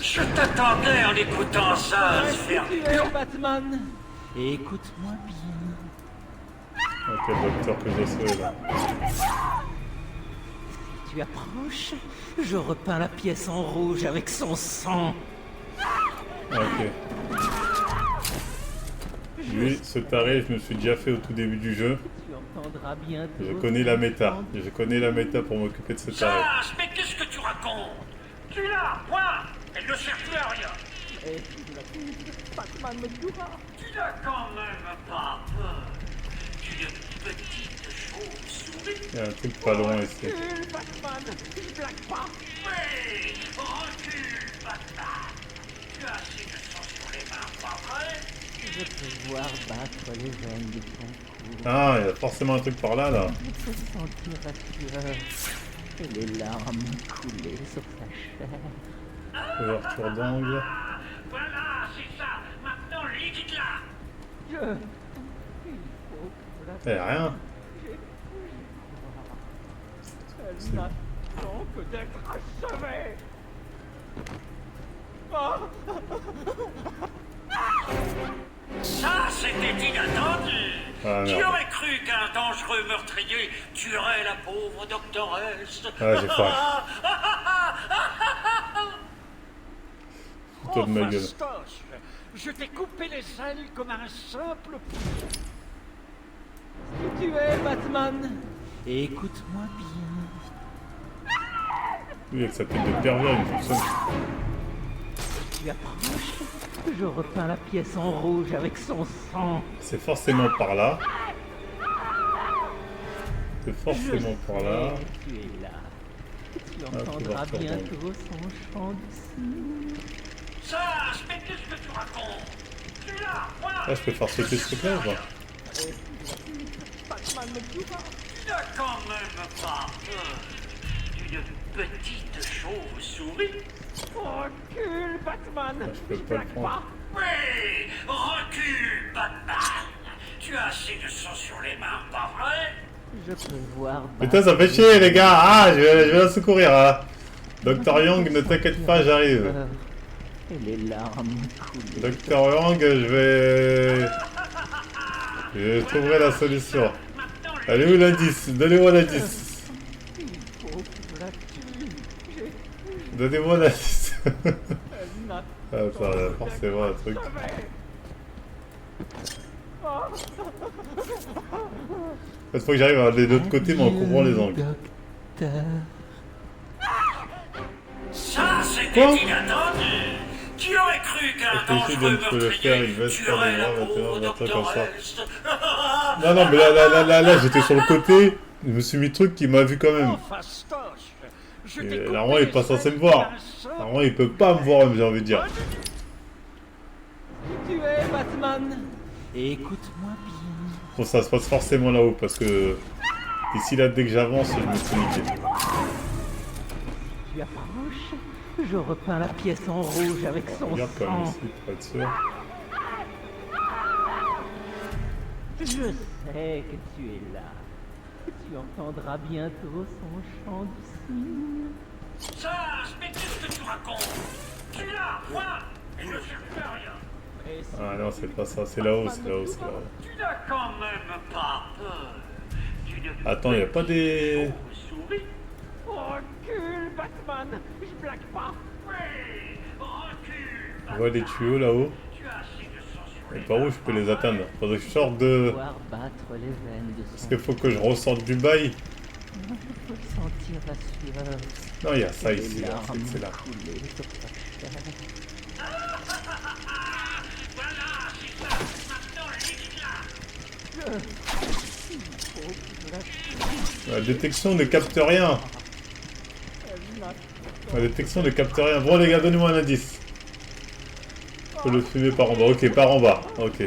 Je t'attendais en écoutant ça se faire pur. Batman, et écoute-moi bien. Ok, le docteur que je dois sauver là. Si tu approches, je repeins la pièce en rouge avec son sang. Ok. Lui, ce taré, je me suis déjà fait au tout début du jeu. Je connais la méta. Je connais la méta pour m'occuper de ce taré. Zaz, mais qu'est-ce que tu racontes? Tu l'as, point. Elle ne sert plus à rien. Batman me tuera. Tu n'as quand même pas peur d'une petite chauve-souris. Il y a un truc pas loin ici. Batman, je blague pas. Oui, recule, Batman. Tu as assez de sang sur les mains, pas vrai? Je peux voir battre les veines de ton cou. Ah, il y a forcément un truc par là, là. Je peux sentir la sueur et les larmes couler sur sa chair. Ouverture d'angle. Voilà, c'est ça. Maintenant, liquide-la. Il faut que Eh, rien. elle n'attend que d'être achevée. Ça, c'était inattendu. Ah, Qui merde. aurait cru qu'un dangereux meurtrier tuerait la pauvre doctoresse? Ah, j'ai faim. Fous-toi de ma gueule. Fastoche, je t'ai coupé les ailes comme un simple poulet. Qui tu es, Batman? Et écoute-moi bien. Lui, avec sa tête de pervers, il fonctionne. Tu approches, je repeins la pièce en rouge avec son sang. C'est forcément par là. C'est forcément par là. Tu es là. Tu Ah, entendras pouvoir bientôt son chant du cygne. Zaz, mais qu'est-ce que tu racontes? Tu l'as, point. Là, je peux faire sauter ce truc-là, ou pas? Batman me tuera. Tu n'as quand même pas peur d'une petite chauve-souris? Recule, Batman. Je peux pas le prendre. Oui, recule, Batman. Tu as assez de sang sur les mains, pas vrai? Je peux voir. Putain, ça fait chier, les gars. Ah, je vais la secourir, hein. Dr. Young, ne t'inquiète pas, j'arrive. Et les larmes coulent. Dr. Young, je trouverai la solution. Elle est où l'indice? Donnez-moi l'indice. Donnez-moi l'indice. Attends, il y a forcément un truc. Il faut que j'arrive à aller de l'autre côté, mais en couvrant les angles. Ça, c'est Quoi? inattendu. Qui aurait cru qu'un Réfléchis dangereux de ne le faire, il va se faire tuerait des la bras, pauvre un truc comme ça. doctoresse? Non, mais là, j'étais sur le côté. Je me suis mis truc qui m'a vu quand même. Et normalement, il est pas censé me voir. Normalement, il peut pas me voir, j'ai envie de dire. Tu es Batman. Écoute-moi bien. Bon, ça se passe forcément là-haut parce que ici, là, dès que j'avance, je me suis niqué. Tu approches, je repeins la pièce en rouge avec son Regarde quand même sang. ici pour être sûr. Je sais que tu es là. Tu entendras bientôt son chant du cygne. Sage, mais qu'est-ce que tu racontes? Tu l'as, point. Et ne cherche plus à rien. Ah non, c'est pas ça, c'est là-haut, c'est là-haut, c'est là-haut. Tu n'as quand même pas peur. Attends, y a pas des... Recule, Batman. Je blague pas. Je vois des tuyaux là-haut. Et par où je peux les atteindre? Faudrait que je sorte de... Est-ce qu'il faut que je ressorte du bail? Il faut sentir la sueur. Non, il y a ça ici, là, c'est là. La détection ne capte rien. La détection ne capte rien. Bon les gars, donnez-moi un indice. Faut le fumer par en bas. Ok, par en bas. Ok.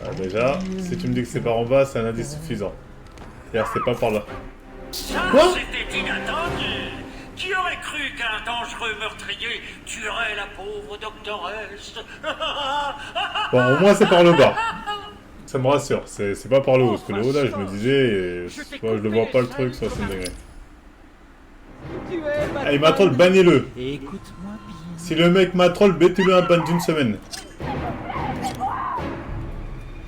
Ah, déjà, si tu me dis que c'est par en bas, c'est un indice suffisant. C'est-à-dire c'est pas par là. Quoi? C'était inattendu. Qui aurait cru qu'un dangereux meurtrier tuerait la pauvre doctoresse? Bon, au moins c'est par le bas. Ça me rassure. C'est pas par le haut. Parce que le haut là, je me disais, soit je le vois pas le truc, soit c'est une dinguerie. Allez, ma troll, bannez-le. Écoute-moi bien. Si le mec m'a troll, mettez-le un ban d'une semaine.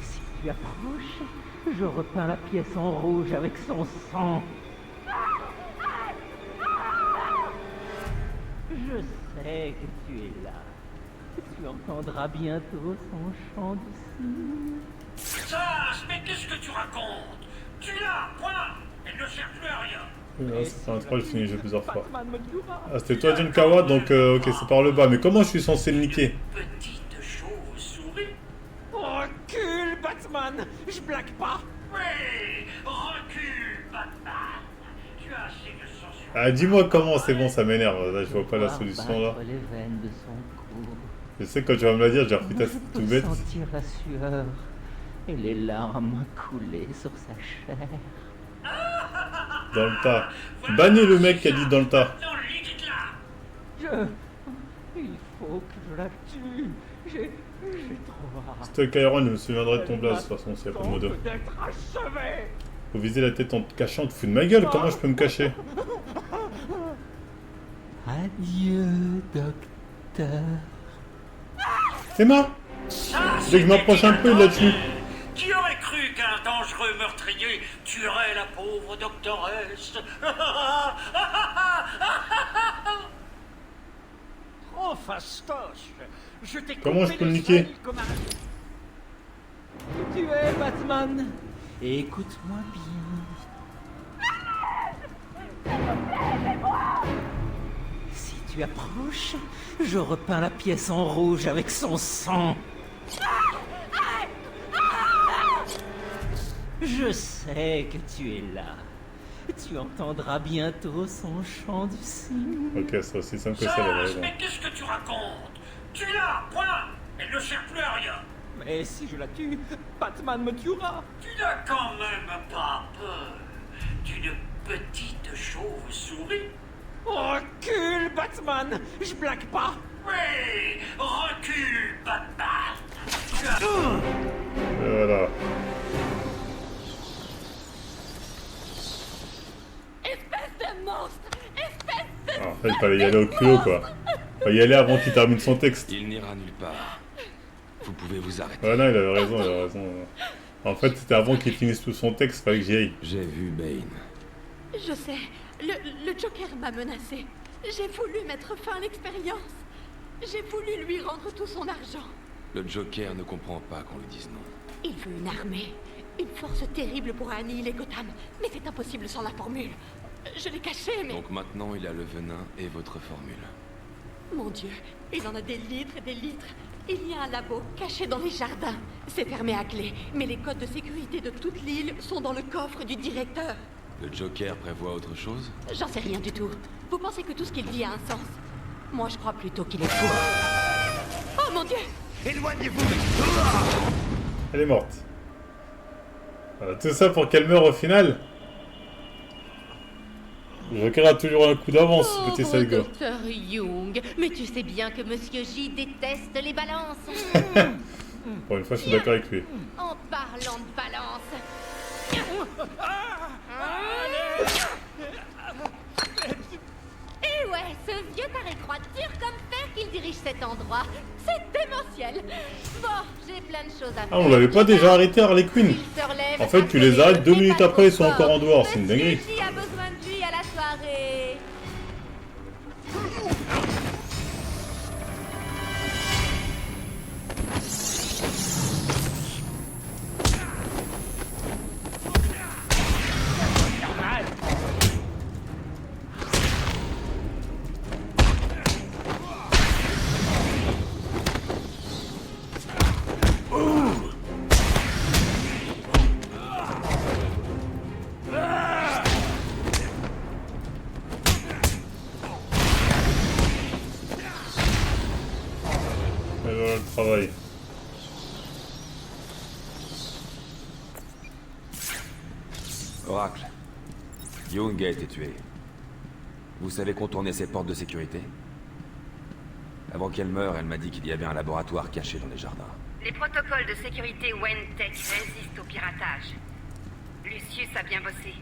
Si tu approches, je repeins la pièce en rouge avec son sang. Je sais que tu es là. Tu entendras bientôt son chant du cygne. Sage, mais qu'est-ce que tu racontes? Tu l'as, point. Elle ne sert plus à rien. C'est un troll fini, j'ai plusieurs fois. Ah, c'était toi, John Kawa, donc ok, c'est par le bas. Mais comment je suis censé le niquer? Petite chauve-souris. Recule, Batman. Je blague pas. Oui, recule, Batman. Tu as assez de censure. Ah, dis-moi comment, c'est bon, ça m'énerve. Là, je vois pas la solution là. Les veines de son cou. Je sais que quand tu vas me la dire, j'ai repris ta tout bête. Sentir la sueur et les larmes couler sur sa chair. Dans le tas. Bannez le mec qui a dit dans le tas. Il faut que je la tue. J'ai trop hâte. Stock Iron, je me souviendrai de ton blaze de toute façon s'il y a pas de modo. Faut viser la tête en te cachant, te fous de ma gueule, comment je peux me cacher? Adieu, docteur. C'est moi. Dès que je m'approche un peu, il l'a tué. Qui aurait cru qu'un dangereux meurtrier tuerait la pauvre doctoresse? Trop fastoche. Je t'ai Comment je peux le niquer? Tu es Batman. Écoute-moi bien. Si tu approches, je repeins la pièce en rouge avec son sang. Je sais que tu es là. Tu entendras bientôt son chant du cygne. Ok, c'est aussi simple que ça, la Sage, raison. mais qu'est-ce que tu racontes? Tu l'as, point. Elle ne sert plus à rien. Mais si je la tue, Batman me tuera. Tu n'as quand même pas peur d'une petite chauve-souris? Recule, Batman. Je blague pas. Oui, recule, Batman. Voilà. Espèce de monstre! Espèce de... Ah, en fait, il fallait y aller au culot, quoi. Fallait y aller avant qu'il termine son texte. Il n'ira nulle part. Vous pouvez vous arrêter. Ouais, non, il avait raison, il avait raison. En fait, c'était avant qu'il finisse tout son texte, fallait que j'y aille. J'ai vu Bane. Je sais, le Joker m'a menacé. J'ai voulu mettre fin à l'expérience. J'ai voulu lui rendre tout son argent. Le Joker ne comprend pas qu'on lui dise non. Il veut une armée, une force terrible pour annihiler Gotham. Mais c'est impossible sans la formule. Je l'ai cachée, mais... Donc maintenant, il a le venin et votre formule. Mon Dieu, il en a des litres et des litres. Il y a un labo caché dans les jardins. C'est fermé à clé, mais les codes de sécurité de toute l'île sont dans le coffre du directeur. Le Joker prévoit autre chose? J'en sais rien du tout. Vous pensez que tout ce qu'il dit a un sens? Moi, je crois plutôt qu'il est fou. Oh mon Dieu! Éloignez-vous! Elle est morte. Voilà, tout ça pour qu'elle meure au final. Le Joker a toujours un coup d'avance, ce petit sale gars. Docteur Young, mais tu sais bien que Monsieur J déteste les balances. Pour une fois, je suis d'accord avec lui. En parlant de balance. Et ouais, ce vieux taré croit dur comme fer qu'il dirige cet endroit. C'est démentiel. Bon, j'ai plein de choses à faire. Ah, on l'avait pas déjà arrêté Harley Quinn. En fait, tu les arrêtes 2 minutes après, ils sont encore en dehors. C'est une dinguerie. Qui a besoin de lui à la soirée? Et voilà le travail. Oracle. Young a été tué. Vous savez contourner ces portes de sécurité? Avant qu'elle meure, elle m'a dit qu'il y avait un laboratoire caché dans les jardins. Les protocoles de sécurité Wentech résistent au piratage. Lucius a bien bossé.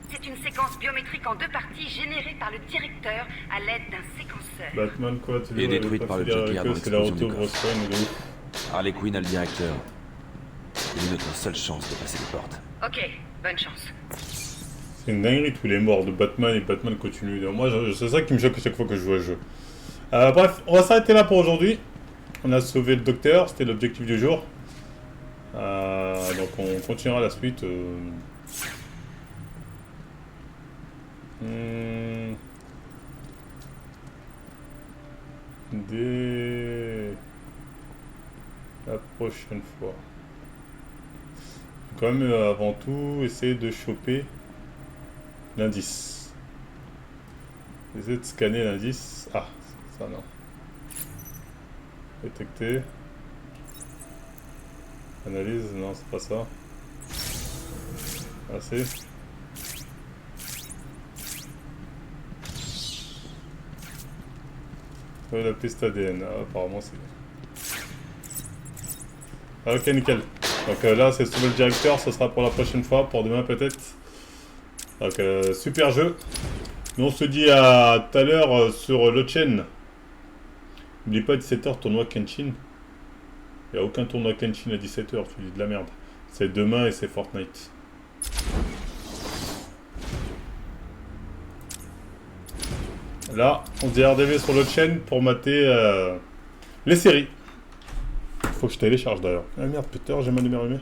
C'est une séquence biométrique en 2 parties générée par le directeur à l'aide d'un séquenceur. Batman, quoi, tu Et détruite par le Joker dans c'est la l'explosion du retour coffre. Bruce Wayne, de ouf. Harley Quinn a le directeur. C'est notre seule chance de passer les portes. Ok, bonne chance. C'est une dinguerie tous les morts de Batman et Batman continue. Moi, c'est ça qui me choque à chaque fois que je joue à ce jeu. Bref, on va s'arrêter là pour aujourd'hui. On a sauvé le docteur, c'était l'objectif du jour. Donc on continuera la suite. Dès la prochaine fois. Quand même, avant tout, essayer de choper l'indice. Essayer de scanner l'indice. Ah, ça non. Détecter. Analyse, non, c'est pas ça. Ah, c'est. La piste ADN, ah, apparemment c'est. Ah, ok, nickel. Donc là, c'est sauver le directeur, ce sera pour la prochaine fois, pour demain peut-être. Donc, super jeu. Nous, on se dit à tout à l'heure sur le chaîne. N'oublie pas, 17h, tournoi Kenshin. Il n'y a aucun tournoi Kenshin à 17h, tu dis de la merde. C'est demain et c'est Fortnite. Là, on se dit RDV sur l'autre chaîne pour mater les séries. Faut que je télécharge d'ailleurs. Ah merde, putain, j'ai ma numéro allumé.